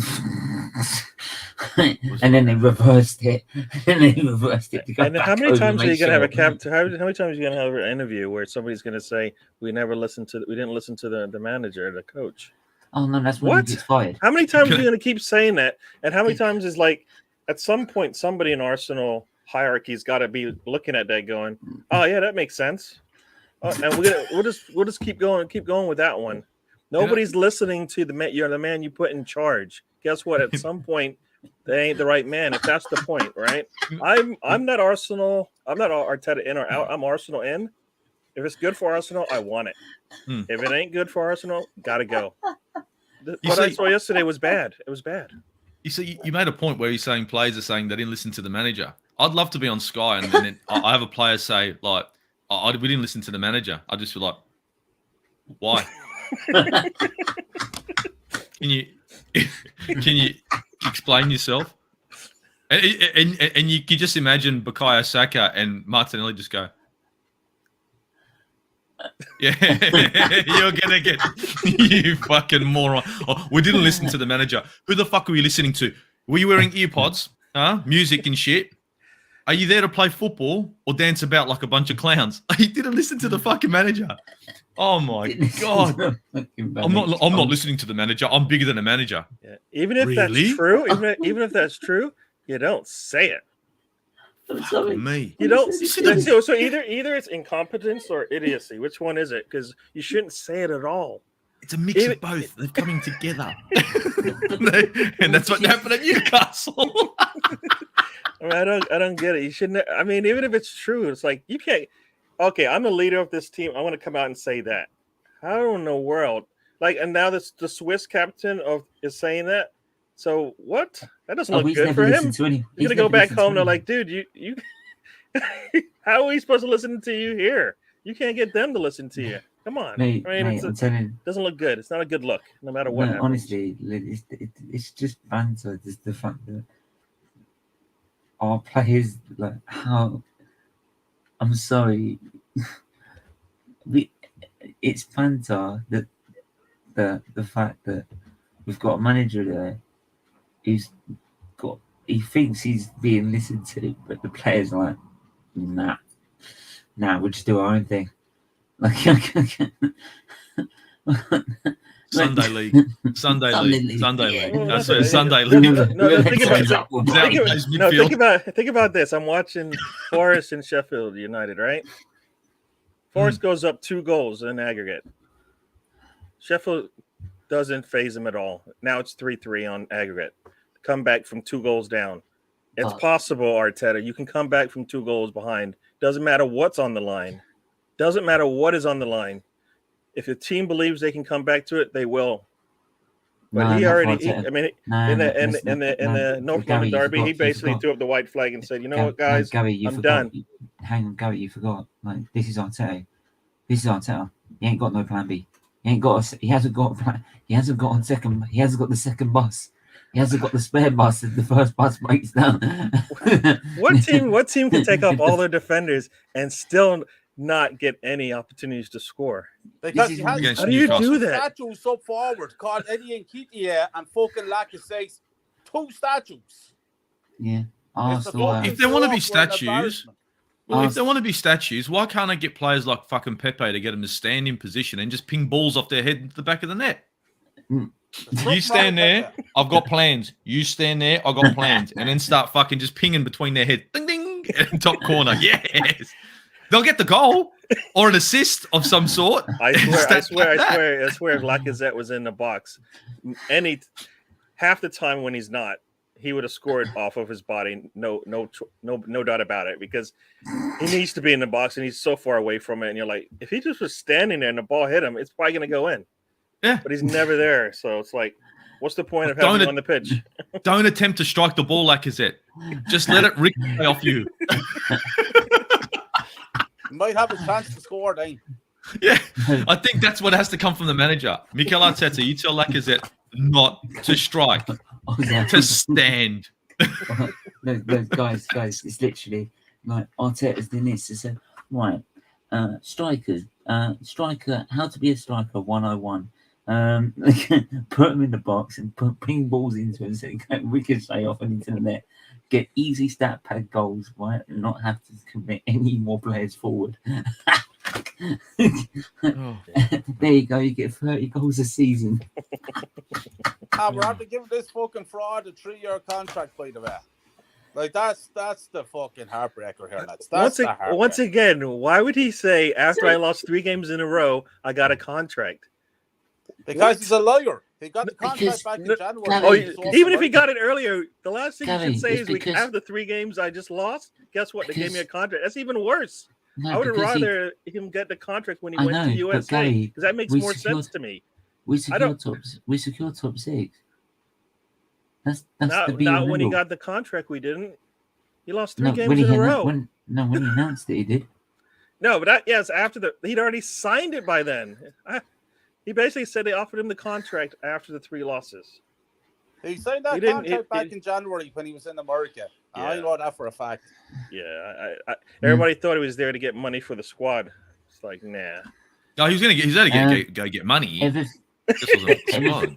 And then they reversed it. And how many times are you gonna have a how many times are you gonna have an interview where somebody's gonna say we didn't listen to the manager, the coach? Oh no, that's when he gets fired. How many times are you gonna keep saying that? And how many times is like at some point somebody in Arsenal hierarchy's got to be looking at that, going, "Oh yeah, that makes sense." And we'll just keep going with that one. Nobody's listening to you're the man you put in charge. Guess what? At some point, they ain't the right man. If that's the point, right? I'm not Arsenal. I'm not Arteta in or out. I'm Arsenal in. If it's good for Arsenal, I want it. If it ain't good for Arsenal, gotta go. What I saw yesterday was bad. It was bad. You see, you made a point where you're saying players are saying they didn't listen to the manager. I'd love to be on Sky and then I have a player say like, we didn't listen to the manager. I just feel like, why? Can you explain yourself? And you can just imagine Bukayo Saka and Martinelli just go, yeah, you're gonna get you fucking moron. Oh, we didn't listen to the manager. Who the fuck were you listening to? Were you wearing earpods? Music and shit? Are you there to play football or dance about like a bunch of clowns? You didn't listen to the fucking manager. Oh my god! I'm not listening to the manager. I'm bigger than the manager. Yeah. Even if that's true, even if that's true, you don't say it. Me. You don't. So either it's incompetence or idiocy. Which one is it? Because you shouldn't say it at all. It's a mix of both. They're coming together, and that's what happened at Newcastle. I don't get it. You shouldn't. I mean, even if it's true, it's like you can't. Okay, I'm the leader of this team. I want to come out and say that. How in the world? Like, and now the Swiss captain is saying that. So what? That doesn't look good for him. He's gonna go back home. They're like, dude, you how are we supposed to listen to you here? You can't get them to listen to you. Come on. Mate, it doesn't look good. It's not a good look, no matter what happens. Honestly, it's just banter. Just the fact that our players, like, how. I'm sorry. It's banter that the fact that we've got a manager there who's got, he thinks he's being listened to, but the players are like, nah, we'll just do our own thing. Like, Sunday League. Sunday League. That's it. Sunday League. Think about this. I'm watching Forest and Sheffield United, right? Forest goes up 2 goals in aggregate. Sheffield doesn't phase them at all. Now it's 3-3 on aggregate. Come back from 2 goals down. It's possible, Arteta. You can come back from 2 goals behind. Doesn't matter what's on the line. Doesn't matter what is on the line. If the team believes they can come back to it, they will. But in the North London derby, he basically threw up the white flag and said, "You know what, guys, I'm done." Hang on, Gary, you forgot. Like, this is Arteta. He ain't got no plan B. He hasn't got the second bus. He hasn't got the spare bus if the first bus breaks down. What team can take off all their defenders and still not get any opportunities to score? Because how do you do that? Statues so forward called Eddie Nketiah and fucking Lacazette. 2 statues. Yeah. If they want to be statues, why can't I get players like fucking Pepe to get them to stand in position and just ping balls off their head into the back of the net? You stand there. I've got plans. You stand there. I've got plans. And then start fucking just pinging between their heads. Ding, ding. And top corner. Yes. They'll get the goal or an assist of some sort. I swear if Lacazette was in the box, half the time when he's not, he would have scored off of his body. No doubt about it, because he needs to be in the box and he's so far away from it. And you're like, if he just was standing there and the ball hit him, it's probably going to go in. Yeah. But he's never there. So it's like, what's the point of having him on the pitch? Don't attempt to strike the ball, Lacazette. Just let it ricochet off you. Might have a chance to score then. Yeah, I think that's what has to come from the manager. Mikel Arteta, you tell Lacazette not to strike, to stand. No, guys, it's literally like Arteta's doing this. It's right, striker, how to be a striker 101. Put them in the box and ping balls into them so they ricochet off and into the net. Get easy stat pad goals, right, and not have to commit any more players forward. There you go. You get 30 goals a season. We're having to give this fucking fraud a 3-year contract, by the way. Like that's the fucking heartbreaker here. Once again, why would he say after I lost 3 games in a row, I got a contract? Because he's a liar. He got the contract back in January. Even if he got it earlier, the last thing you should say is, after 3 games I just lost, guess what? They gave me a contract. That's even worse. I would have rather him get the contract when he went to USA, because that makes more sense to me. We secured top 6. That's not when he got the contract. We didn't. He lost 3 games in a row. When he announced it, he did. No, but after he'd already signed it by then. He basically said they offered him the contract after the 3 losses. He signed that contract back in January when he was in America. Yeah. I know that for a fact. Yeah, everybody thought he was there to get money for the squad. It's like, nah. No, he's there to go get money. This wasn't the squad.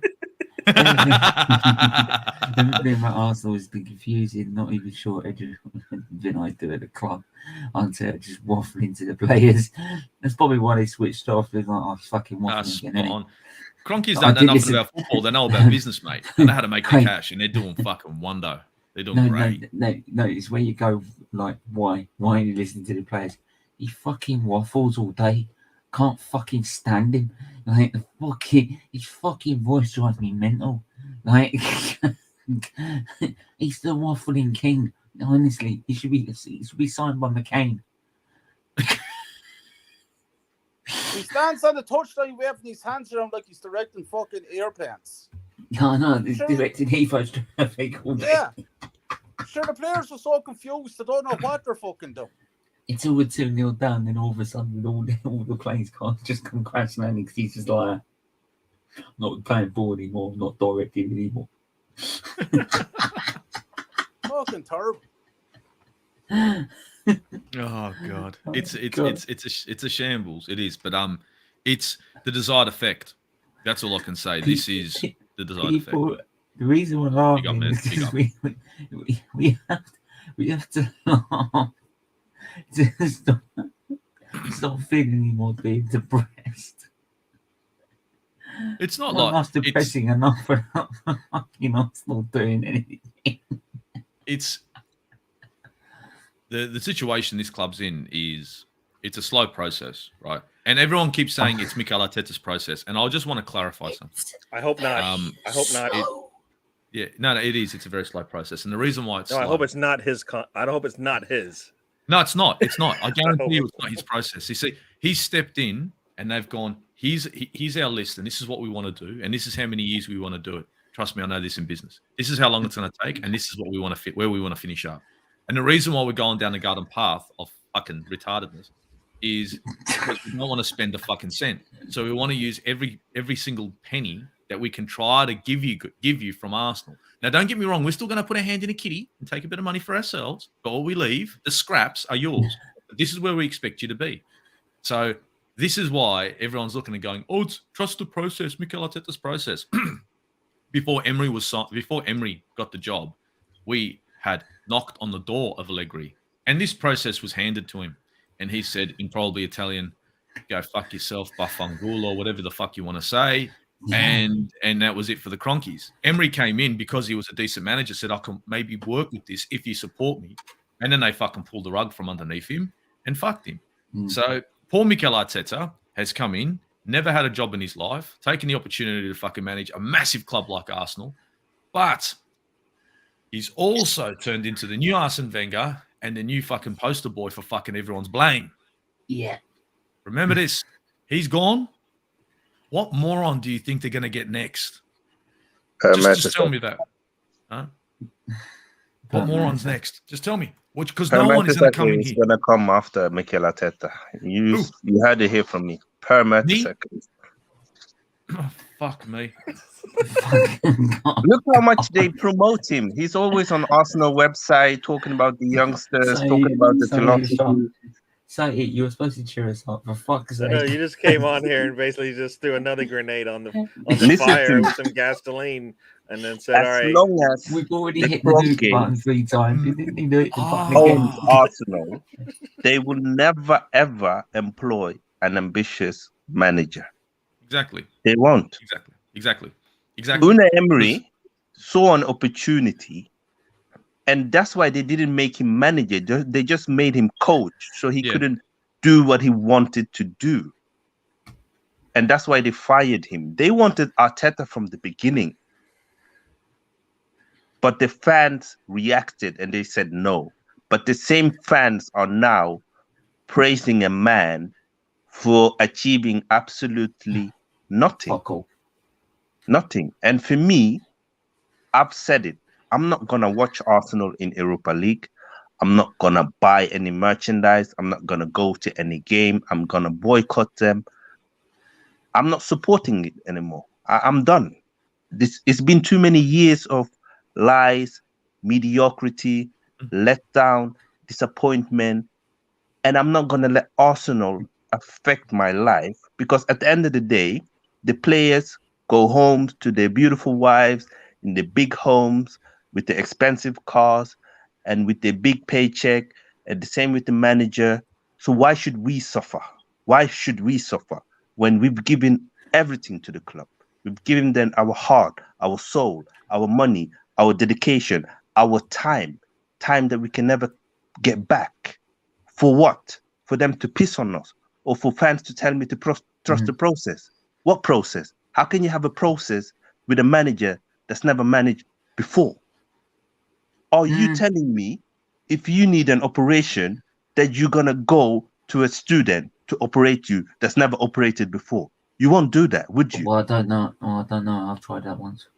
My Arsenal has been confusing, not even sure than I do at the club. Until just waffling to the players. That's probably why they switched off. They're like, oh, fucking waffling again. Cronky's don't know nothing about football. They know about business, mate. They know how to make their cash, and they're doing fucking wonder. They're doing great. No, it's where you go, like, why? Why are you listening to the players? He fucking waffles all day. Can't fucking stand him. Like, his fucking voice drives me mental. Like, he's the waffling king. Honestly, he should be signed by McCain. He stands on the touchline waving his hands around like he's directing fucking airplanes. No, he's directing Heathrow traffic all day. Yeah. Sure, the players are so confused, they don't know what they're fucking doing. It's all 2-0 down, then all of a sudden all the planes can't just come crash landing because he's just like, not playing ball anymore, not directing anymore. Fucking terrible. Oh god, it's a shambles. It is, but it's the desired effect. That's all I can say. This is the desired effect. The reason we're laughing is because we have to stop feeling anymore being depressed. It's not like depressing enough for fucking Arsenal doing anything. It's the situation this club's in is it's a slow process, right? And everyone keeps saying it's Mikel Arteta's process, and I just want to clarify something. I hope not. I hope not. It is. It's a very slow process, and the reason why it's slow, I hope it's not his. I hope it's not his. No, it's not. It's not. I guarantee you, it's not his process. You see, he's stepped in, and they've gone. Here's our list, and this is what we want to do, and this is how many years we want to do it. Trust me, I know this in business. This is how long it's going to take, and this is what we want to fit, where we want to finish up. And the reason why we're going down the garden path of fucking retardedness is because we don't want to spend a fucking cent. So we want to use every single penny that we can try to give you from Arsenal. Now, don't get me wrong. We're still going to put our hand in a kitty and take a bit of money for ourselves. But what we leave, the scraps are yours. This is where we expect you to be. So this is why everyone's looking and going, oh, it's trust the process, Mikel Arteta's process. Before Emery got the job, we had knocked on the door of Allegri, and this process was handed to him, and he said in probably Italian, "Go fuck yourself, baffangulo," or whatever the fuck you want to say. and that was it for the Cronkies. Emery came in because he was a decent manager, said, I can maybe work with this if you support me. And then they fucking pulled the rug from underneath him and fucked him. So Paul Mikel Arteta has come in, never had a job in his life, taken the opportunity to fucking manage a massive club like Arsenal, but he's also turned into the new Arsene Wenger and the new fucking poster boy for fucking everyone's blame. Yeah. Remember this. He's gone. What moron do you think they're going to get next? Just tell me that. Huh? What moron's next? Just tell me. Because no one is going to come in here. He's going to come after Mikel Arteta. You had to hear from me. Per Mertesacker. Oh, fuck me. Look how much they promote him. He's always on Arsenal website talking about the youngsters, talking about the philosophy. So you were supposed to cheer us up, for fuck's sake. No, you just came on here and basically just threw another grenade on the fire with some gasoline, and then said, "All right, long as we've already hit the nuke button 3 times. You didn't do it again." Arsenal, they will never ever employ an ambitious manager. Exactly. They won't. Exactly. Unai Emery saw an opportunity. And that's why they didn't make him manager. They just made him coach, so he couldn't do what he wanted to do. And that's why they fired him. They wanted Arteta from the beginning. But the fans reacted and they said no. But the same fans are now praising a man for achieving absolutely nothing. Nothing. And for me, I've said it. I'm not going to watch Arsenal in Europa League. I'm not going to buy any merchandise. I'm not going to go to any game. I'm going to boycott them. I'm not supporting it anymore. I'm done. It's been too many years of lies, mediocrity, letdown, disappointment. And I'm not going to let Arsenal affect my life, because at the end of the day, the players go home to their beautiful wives in the big homes, with the expensive cars and with the big paycheck, and the same with the manager. So why should we suffer? Why should we suffer when we've given everything to the club? We've given them our heart, our soul, our money, our dedication, our time that we can never get back. For what? For them to piss on us, or for fans to tell me to trust the process? What process? How can you have a process with a manager that's never managed before? Are you telling me if you need an operation that you're going to go to a student to operate you that's never operated before? You won't do that, would you? Well, I don't know. I've tried that once.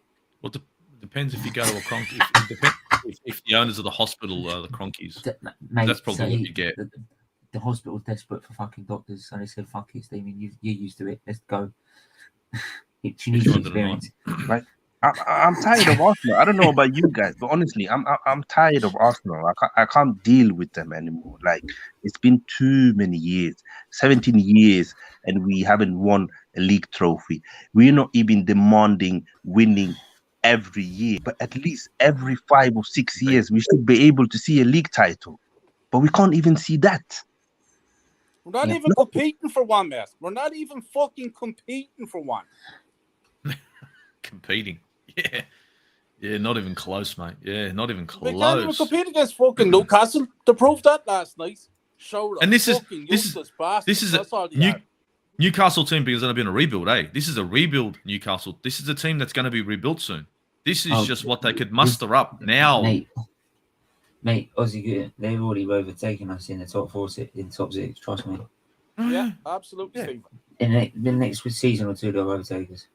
Well, depends if you go to a Cronky. If the owners of the hospital are the Cronkies. Mate, that's probably what you get. The hospital's desperate for fucking doctors, so they said, fuck it, Stephen, you're used to it. Let's go. You need experience. Right? I'm tired of Arsenal. I don't know about you guys, but honestly, I'm tired of Arsenal. I can't deal with them anymore. Like, it's been too many years, 17 years, and we haven't won a league trophy. We're not even demanding winning every year, but at least every 5 or 6 years, we should be able to see a league title. But we can't even see that. We're not even competing for one, mate. We're not even fucking competing for one. Competing. Yeah, not even close, mate. Yeah, not even close. We can't even compete against fucking Newcastle. To prove that last night. And this is a Newcastle team because they've been a rebuild, eh? This is a rebuild Newcastle. This is a team that's going to be rebuilt soon. This is just what they could muster up now. Mate, Aussie, they've already overtaken us in the top 4, in top 6. Trust me. Yeah, absolutely. In the next season or two, they'll overtake us.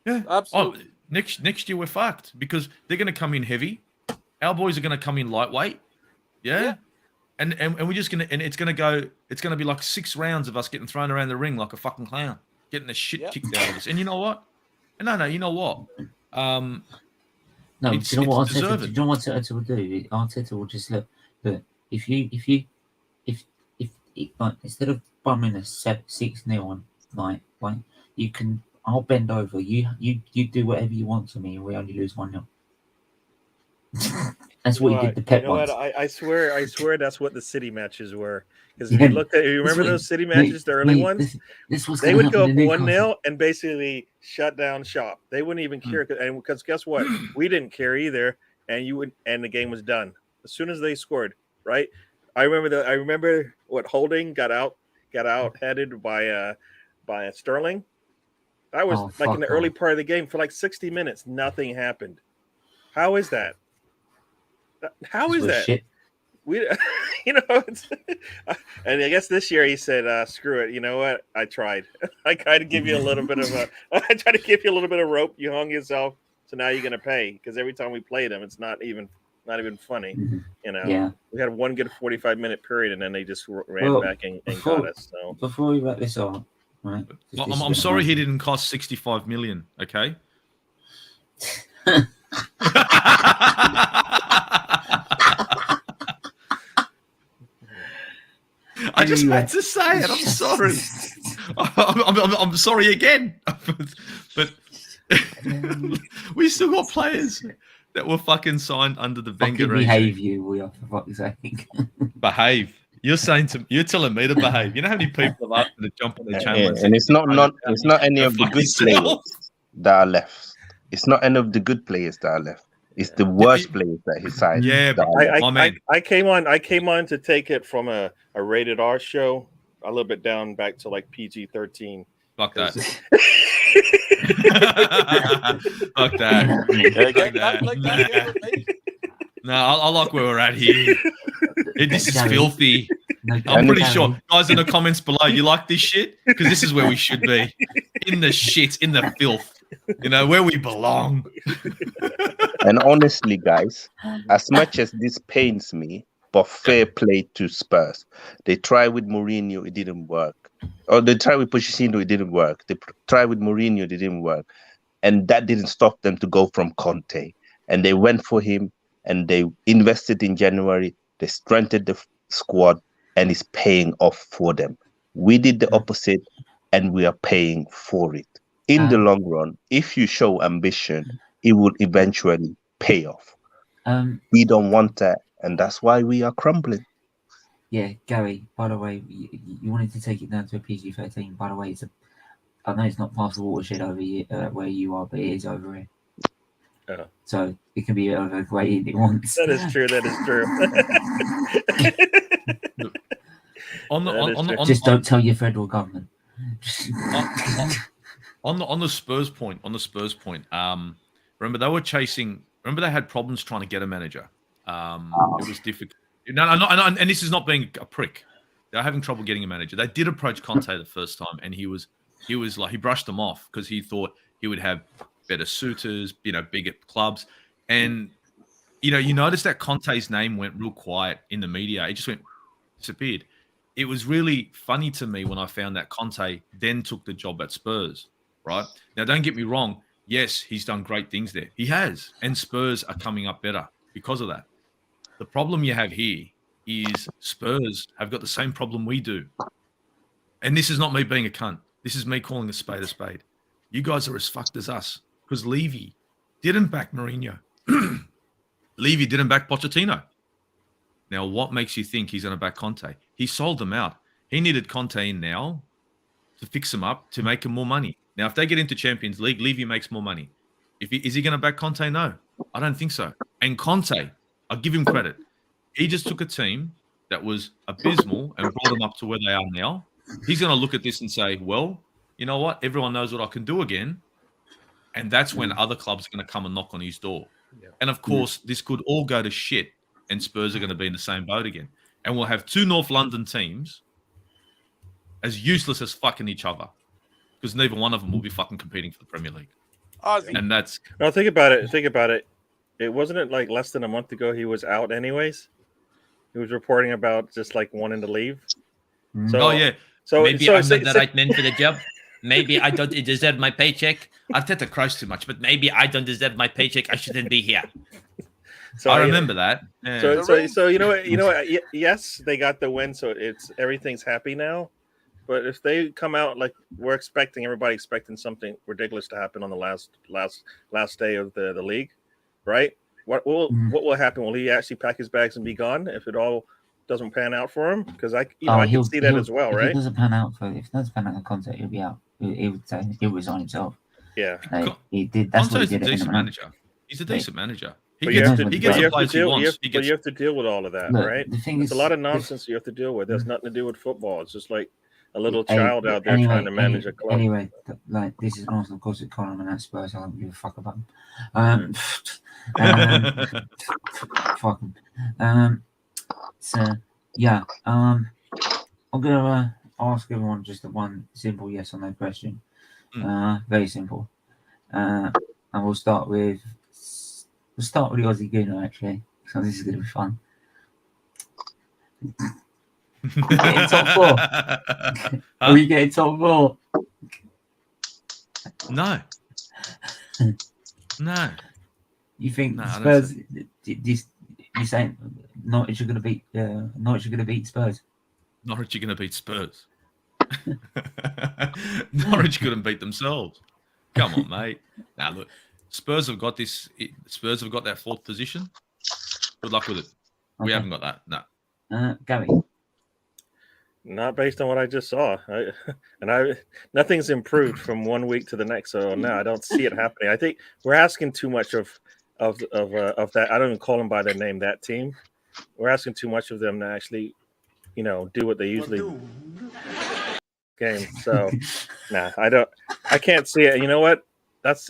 Yeah, absolutely. Next year we're fucked because they're going to come in heavy. Our boys are going to come in lightweight. Yeah. And we're just going to, and it's going to be like 6 rounds of us getting thrown around the ring like a fucking clown, getting the shit kicked out of us. And you know what? No, you know what? No, do you know what Arteta will do? Arteta will just look. If like, instead of bumming a 6-0 on, like you can, I'll bend over. You do whatever you want to me, and we only lose 1-0. That's what you did the Pep ones. I swear that's what the city matches were. Because if you remember those city matches, the early ones, they would go up 1-0 and basically shut down shop. They wouldn't even care, because guess what? We didn't care either, and the game was done as soon as they scored. Right? I remember what Holding got out headed by Sterling. That was in the early part of the game for 60 minutes. Nothing happened. How is that? How is that? Shit. We, and I guess this year he said, "Screw it. You know what? I tried. I tried to give you a little bit of I tried to give you a little bit of rope. You hung yourself, so now you're gonna pay. Because every time we played them, it's not even funny. Yeah. We had one good 45-minute period, and then they just ran back and got us. So before we wrap this up, right? I'm sorry he didn't cost 65 million. Okay. I just had to say it. I'm sorry. I'm sorry again. but we still got players that were fucking signed under the Wenger regime. Behave, you will, for fuck's sake. Behave. You're telling me to behave. You know how many people have asked me to jump on their channel? And it's not any of the good players that are left. It's not any of the good players that are left. It's the worst players that he signed. Yeah, but I came on to take it from a rated R show a little bit down back to PG-13. Fuck that. Fuck that. No, I like where we're at here. This is filthy. I'm pretty sure, guys in the comments below, you like this shit? Because this is where we should be. In the shit, in the filth. Where we belong. And honestly, guys, as much as this pains me, but fair play to Spurs. They tried with Mourinho, it didn't work. Or they tried with Pochettino, it didn't work. They tried with Mourinho, it didn't work. And that didn't stop them to go from Conte. And they went for him, and they invested in January. They strengthened the squad, and it's paying off for them. We did the opposite, and we are paying for it. In the long run, if you show ambition, it will eventually pay off. We don't want that, and that's why we are crumbling. Yeah, Gary, by the way, you wanted to take it down to a PG-13. By the way, I know it's not past the watershed over here, where you are, but it is over here. So it can be over great if it wants. That is true. Just don't tell your federal government. On the Spurs point, remember they were chasing. Remember they had problems trying to get a manager. It was difficult. No, and this is not being a prick. They're having trouble getting a manager. They did approach Conte the first time, and he was like, he brushed them off because he thought he would have better suitors, bigger clubs, and you notice that Conte's name went real quiet in the media. It just disappeared. It was really funny to me when I found that Conte then took the job at Spurs. Right now, don't get me wrong. Yes, he's done great things there. He has, and Spurs are coming up better because of that. The problem you have here is Spurs have got the same problem we do. And this is not me being a cunt. This is me calling a spade a spade. You guys are as fucked as us because Levy didn't back Mourinho. Levy didn't back Pochettino. Now, what makes you think he's going to back Conte? He sold them out. He needed Conte in now to fix them up, to make him more money. Now, if they get into Champions League, Levy makes more money. Is he going to back Conte? No, I don't think so. And Conte, I'll give him credit. He just took a team that was abysmal and brought them up to where they are now. He's going to look at this and say, well, you know what? Everyone knows what I can do again. And that's when other clubs are going to come and knock on his door. Yeah. And, of course, this could all go to shit and Spurs are going to be in the same boat again. And we'll have two North London teams as useless as fucking each other because neither one of them will be fucking competing for the Premier League. And that's... No, think about it. It wasn't it like less than a month ago he was out anyways? He was reporting about just wanting to leave. So, yeah. So maybe I'm not the right man for the job. Maybe I don't deserve my paycheck. Arteta cries too much, but maybe I don't deserve my paycheck. I shouldn't be here. So I remember that. Yeah. So you know what? Yes, they got the win, so everything's happy now. But if they come out like we're expecting, everybody expecting something ridiculous to happen on the last day of the league, right? What will happen? Will he actually pack his bags and be gone if it all doesn't pan out for him? Because I can see that as well, right? If it doesn't pan out if it doesn't pan out in contract, he'll be out. He'll resign himself. Yeah, he did. That's what he did. He's a decent manager. He's a decent manager. He you have to deal with all of that, right? The thing it's is, a lot of nonsense you have to deal with. There's nothing to do with football. It's just like a little child out there trying to manage a club. Anyway, like this is an Arsenal gossip column, and that's Spurs. I don't give a fuck about them. Fuck them. So yeah, I'm gonna ask everyone just one simple yes or no question. Very simple. And we'll start with the Aussie Gooner actually. So this is gonna be fun. Getting top 4. Are we getting top 4? No. No. You think Spurs? You saying Norwich are going to beat? Norwich are going to beat Spurs. Norwich are going to beat Spurs. Norwich couldn't beat themselves. Come on, mate. Now look, Spurs have got this. Spurs have got that 4th position. Good luck with it. We haven't got that. No. Gary. Not based on what I just saw. Nothing's improved from one week to the next. So no, I don't see it happening. I think we're asking too much of that. I don't even call them by their name. That team. We're asking too much of them to actually, do what they usually game. So nah, I can't see it. You know what? That's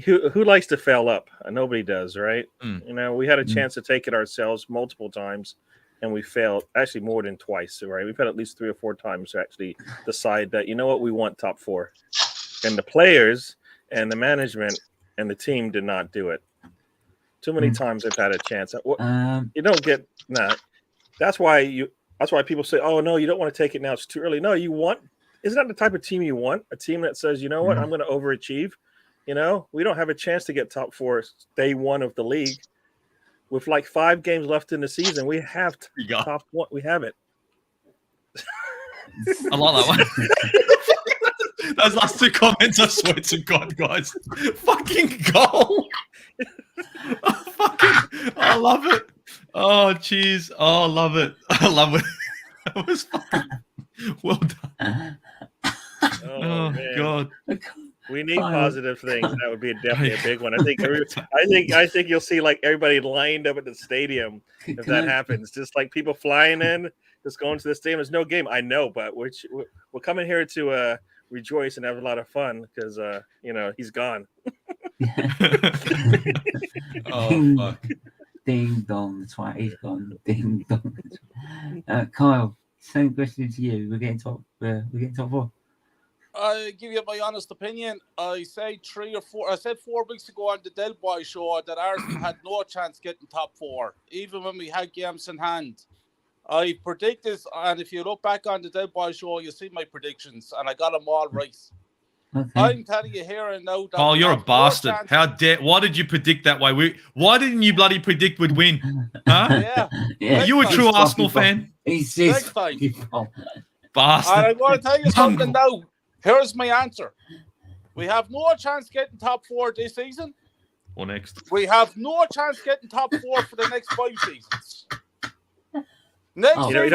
who likes to fail up. Nobody does, right? We had a chance to take it ourselves multiple times. And we failed actually more than twice, right? We've had at least 3 or 4 times to actually decide that, we want top 4. And the players and the management and the team did not do it. Too many times they've had a chance. You don't get that. That's why people say, oh, no, you don't want to take it now. It's too early. No, isn't that the type of team you want? A team that says, you know what, I'm going to overachieve. We don't have a chance to get top 4 day 1 of the league. With like 5 games left in the season, we have top 1. We have it. I like that one. Those last 2 comments, I swear to God, guys. Fucking goal. I love it. Oh, jeez. Oh, I love it. I love it. That was fucking well done. Oh God. We need positive things. That would be definitely a big one. I think you'll see like everybody lined up at the stadium if that happens. Just like people flying in, just going to the stadium. There's no game. I know, but we're coming here to rejoice and have a lot of fun because he's gone. Oh fuck! Ding dong, that's why he's gone. Ding dong. Kyle, same question to you. We're getting top 4. I give you my honest opinion. I say 3 or 4. I said 4 weeks ago on the Del Boy show that Arsenal had no chance getting top 4, even when we had games in hand. I predict this, and if you look back on the Del Boy show, you see my predictions, and I got them all right. Okay. I'm telling you here and now. Oh, you're a bastard! How dare? Why did you predict that way? Why didn't you bloody predict we'd win? Huh? Yeah. Are you a true Arsenal fan? Next time. Bastard! And I'm going to tell you something now. Here's my answer. We have no chance getting top 4 this season. Or next. We have no chance getting top 4 for the next 5 seasons. Next season, you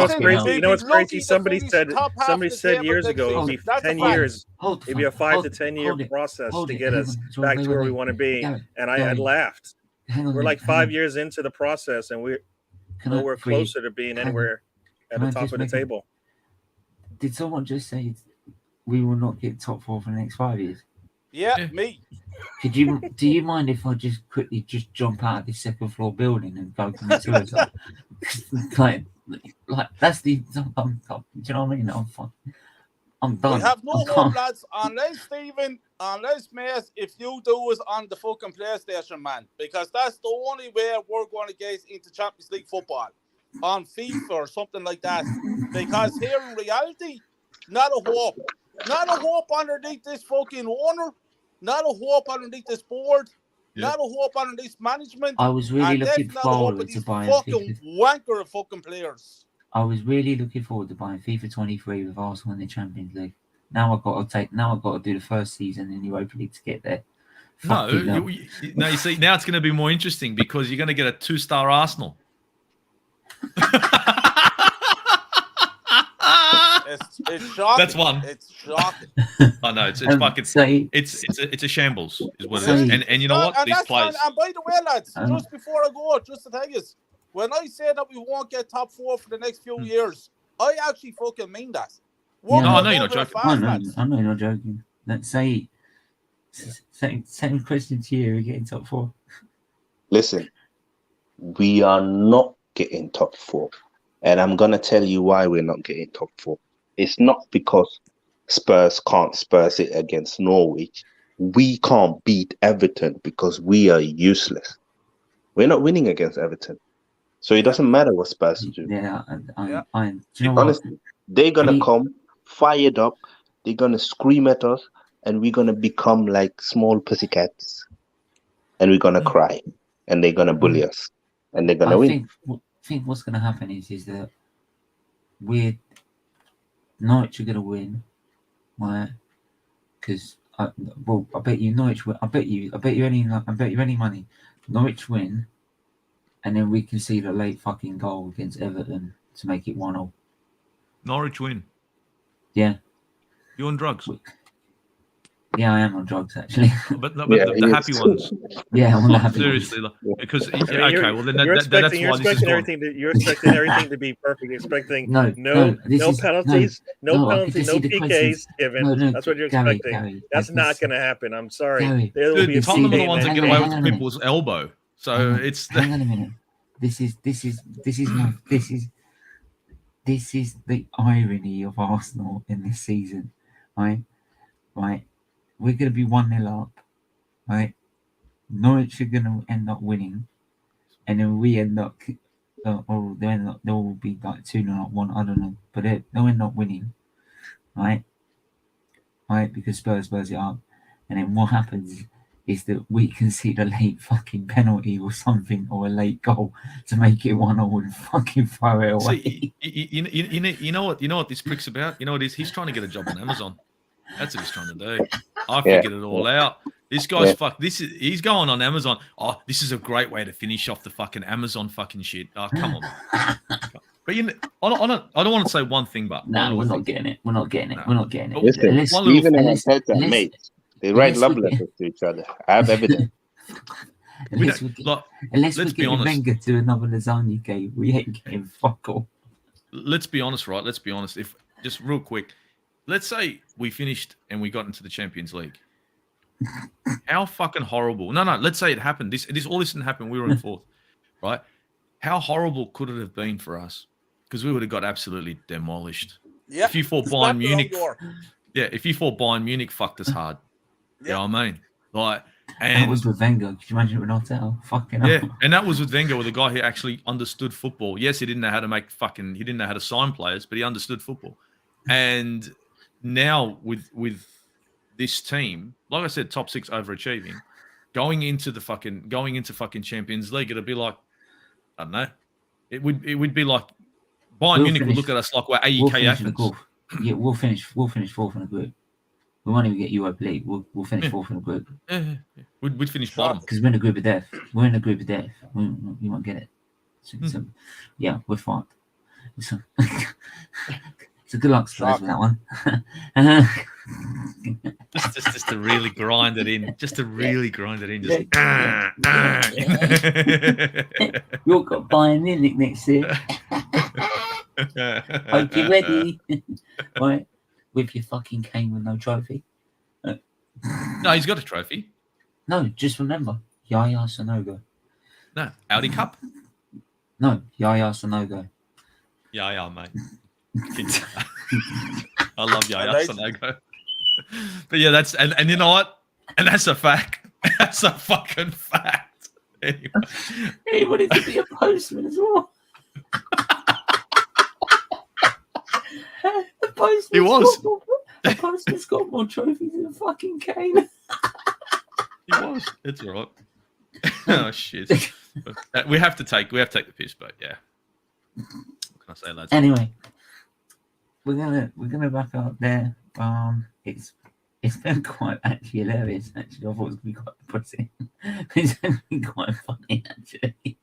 know what's crazy? Somebody said years ago it'd be 10 years. It'd be a 5 to 10 year process to get us back to where we want to be. And I had laughed. We're like 5 years into the process, and we're nowhere closer to being anywhere at the top of the table. Did someone just say we will not get top 4 for the next 5 years? Yeah, me. Do you mind if I just quickly jump out of this 2nd floor building and go commit suicide? like that's the. Do you know what I mean? I'm fine. I'm done. We have no hope, lads, unless Stephen, unless Mace, if you do is on the fucking PlayStation, man, because that's the only way we're going to get into Champions League football on FIFA or something like that. Because here in reality, not a hope. Not a hope underneath this fucking owner. Not a hope underneath this board. Yeah. Not a hope underneath management. I was really looking forward to buying fucking wanker of fucking players. I was really looking forward to buying FIFA 23 with Arsenal in the Champions League. Now I've got to do the first season in Europa League to get there. No, you see, now it's going to be more interesting because you're going to get a 2-star Arsenal. It's shocking. That's one. It's shocking. I know it's fucking. It's a shambles, is what it is. And you know what? These players. And by the way, lads, just before I go, just to tell you, when I say that we won't get top 4 for the next few years, I actually fucking mean that. No, I know you're not joking. I know you're not joking. Let's say, same question to you. We're getting top 4. Listen, we are not getting top 4. And I'm going to tell you why we're not getting top 4. It's not because Spurs can't Spurs it against Norwich. We can't beat Everton because we are useless. We're not winning against Everton. So it doesn't matter what Spurs do. Yeah, do you know honestly, what? They're going to come fired up. They're going to scream at us. And we're going to become like small pussycats. And we're going to cry. And they're going to bully us. And they're going to win. I think what's going to happen is that Norwich are going to win, right? Because I bet you Norwich. I bet you any money. Norwich win, and then we can see the late fucking goal against Everton to make it 1-0. Norwich win. Yeah. You on drugs? Yeah, I am on drugs actually. But the happy ones. Yeah, I'm on the happy seriously, ones. Because well, then you're expecting everything to be perfect. You're expecting no penalties, no PKs given. That's what you're expecting. Gary, that's not going to happen. I'm sorry. Tottenham are the ones that get away with people's elbow. So it's. Hang on a minute. This is the irony of Arsenal in this season, right? We're going to be 1-0 up, right? Norwich are going to end up winning, and then we end up, or they'll be like 2-0 up, 1, I don't know, but they'll end up winning, right? Right, because Spurs it up, and then what happens is that we can see the late fucking penalty or something, or a late goal to make it 1-0 and fucking throw it away. See, you know what this prick's about? You know what it is? He's trying to get a job on Amazon. That's what he's trying to do. I figured it all out. This guy's he's going on Amazon. Oh, this is a great way to finish off the fucking Amazon fucking shit. Oh, come on. But I don't want to say one thing, but no, we're not getting it. We're not getting it. No. We're not getting it. Listen, Steven and Arteta, mate, they write love letters to each other. I have evidence. Unless we get Wenger to another lasagna game, we ain't getting fuck all. Let's be honest, right? Let's be honest. If just real quick, let's say we finished and we got into the Champions League. How fucking horrible. No, let's say it happened. All this didn't happen. We were in 4th, right? How horrible could it have been for us? Because we would have got absolutely demolished. Yeah. If you thought Bayern Munich fucked us hard. You know what I mean? And that was with Wenger. Could you imagine it with Arteta? Fucking hell. And that was with Wenger, with a guy who actually understood football. Yes, he didn't know how to he didn't know how to sign players, but he understood football. And now with this team, like I said, top 6 overachieving, going into fucking Champions League, it'd be like, I don't know. It would be like Bayern Munich would look at us like we're AEK Athens. Yeah, we'll finish 4th in the group. We won't even get Europa League. We'll finish 4th in the group. Yeah. We'd finish bottom. Because we're in a group of death. We won't get it. So, yeah, we're fucked. So good luck, Spurs, with that one. just to really grind it in. Just to really grind it in. You've got Bayern Munich next year. Hope you're ready. Right. With your fucking Kane with no trophy. No, he's got a trophy. No, just remember, Yaya Sanogo. No, Audi Cup. No, Yaya Sanogo. Yaya, mate. I love Yaya Sanogo. But yeah, and you know what? And that's a fact. That's a fucking fact. Anyway. He wanted to be a postman as well. The postman's got more trophies than fucking Kane. He was. It's all right. Oh shit. We have to take the piss, but yeah. What can I say, lads? Anyway, we're gonna wrap up there. It's It's been quite actually hilarious. Actually, I thought it was going to be quite depressing. It's been quite funny actually.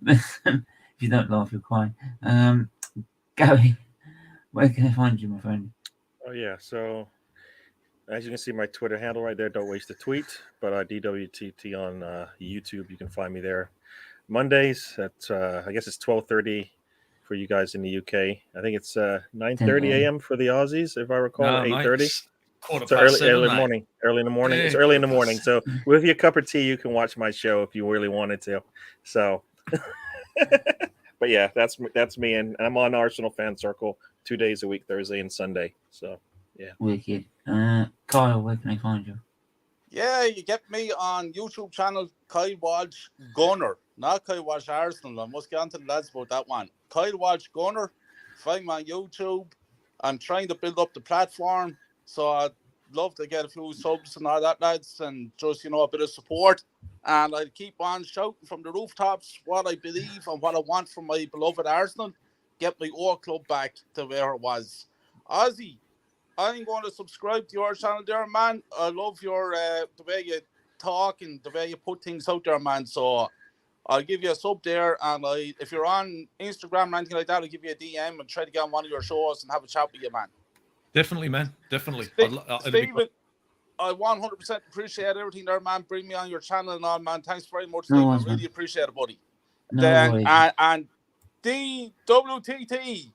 But, if you don't laugh, you'll cry. Gary, where can I find you, my friend? Oh yeah, so as you can see, my Twitter handle right there. Don't waste a tweet. But DWTT on YouTube. You can find me there. Mondays at I guess it's 12:30 for you guys in the UK. I think it's 9:30 a.m. for the Aussies, if I recall. 8:30. Quarter It's past early 7, morning. Early in the morning. Yeah, It's early in the morning. So with your cup of tea, you can watch my show if you really wanted to. So, but yeah, that's me, and I'm on Arsenal Fan Circle 2 days a week, Thursday and Sunday. So yeah. Wicked. Kyle, where can I find you? Yeah, you get me on YouTube channel COYG Gunner, not COYG Arsenal. I must get on to the lads about that one. COYG Gunner, find me on YouTube. I'm trying to build up the platform, so I'd love to get a few subs and all that, lads, and just, a bit of support. And I'd keep on shouting from the rooftops what I believe and what I want from my beloved Arsenal. Get my old club back to where it was. Ozzy, I'm going to subscribe to your channel there, man. I love your the way you talk and the way you put things out there, man. So I'll give you a sub there, and if you're on Instagram or anything like that, I'll give you a DM and try to get on one of your shows and have a chat with you, man. Definitely, man. Definitely. Steven, I 100% appreciate everything there, man. Bring me on your channel and all, man. Thanks very much, Steven. I really appreciate it, buddy. No worries. And DWTT,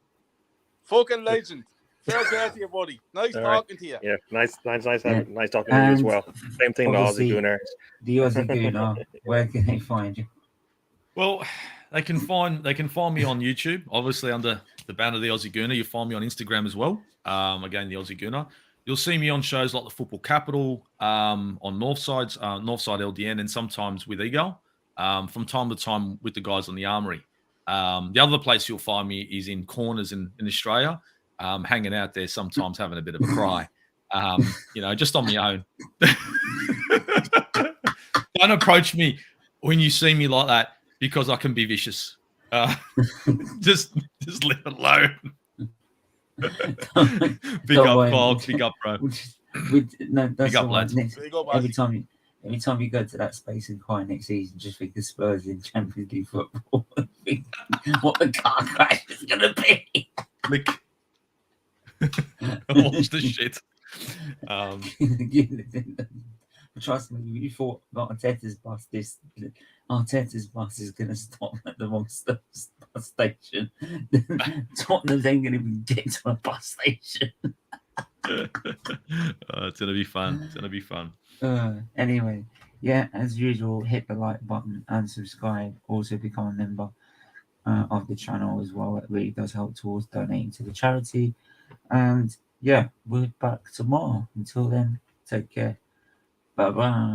fucking legend. Fair play to you, buddy. Nice talking to you. Yeah, nice talking to you as well. Same thing to Aussie Gooners. The Aussie Gooner, where can they find you? Well, they can find me on YouTube, obviously under the banner of the Aussie Gooner. You'll find me on Instagram as well. Again, the Aussie Gooner. You'll see me on shows like the Football Capital, on Northside LDN, and sometimes with Eagle. From time to time with the guys on the Armory. The other place you'll find me is in Corners in Australia. Hanging out there sometimes, having a bit of a cry, just on my own. Don't approach me when you see me like that, because I can be vicious. Just leave it alone. Big up, Cog. Big up, bro. Big up, lads. Every time you go to that space and cry next season, just think the Spurs in Champions League football. What the car crash is going to be. Watch the shit. Trust me, you thought Arteta's bus is going to stop at the wrong bus station. Tottenham's ain't going to even get to a bus station. It's going to be fun. It's going to be fun. Anyway, yeah, as usual, hit the like button and subscribe. Also become a member of the channel as well. It really does help towards donating to the charity. And yeah, we're back tomorrow. Until then, take care. Bye-bye.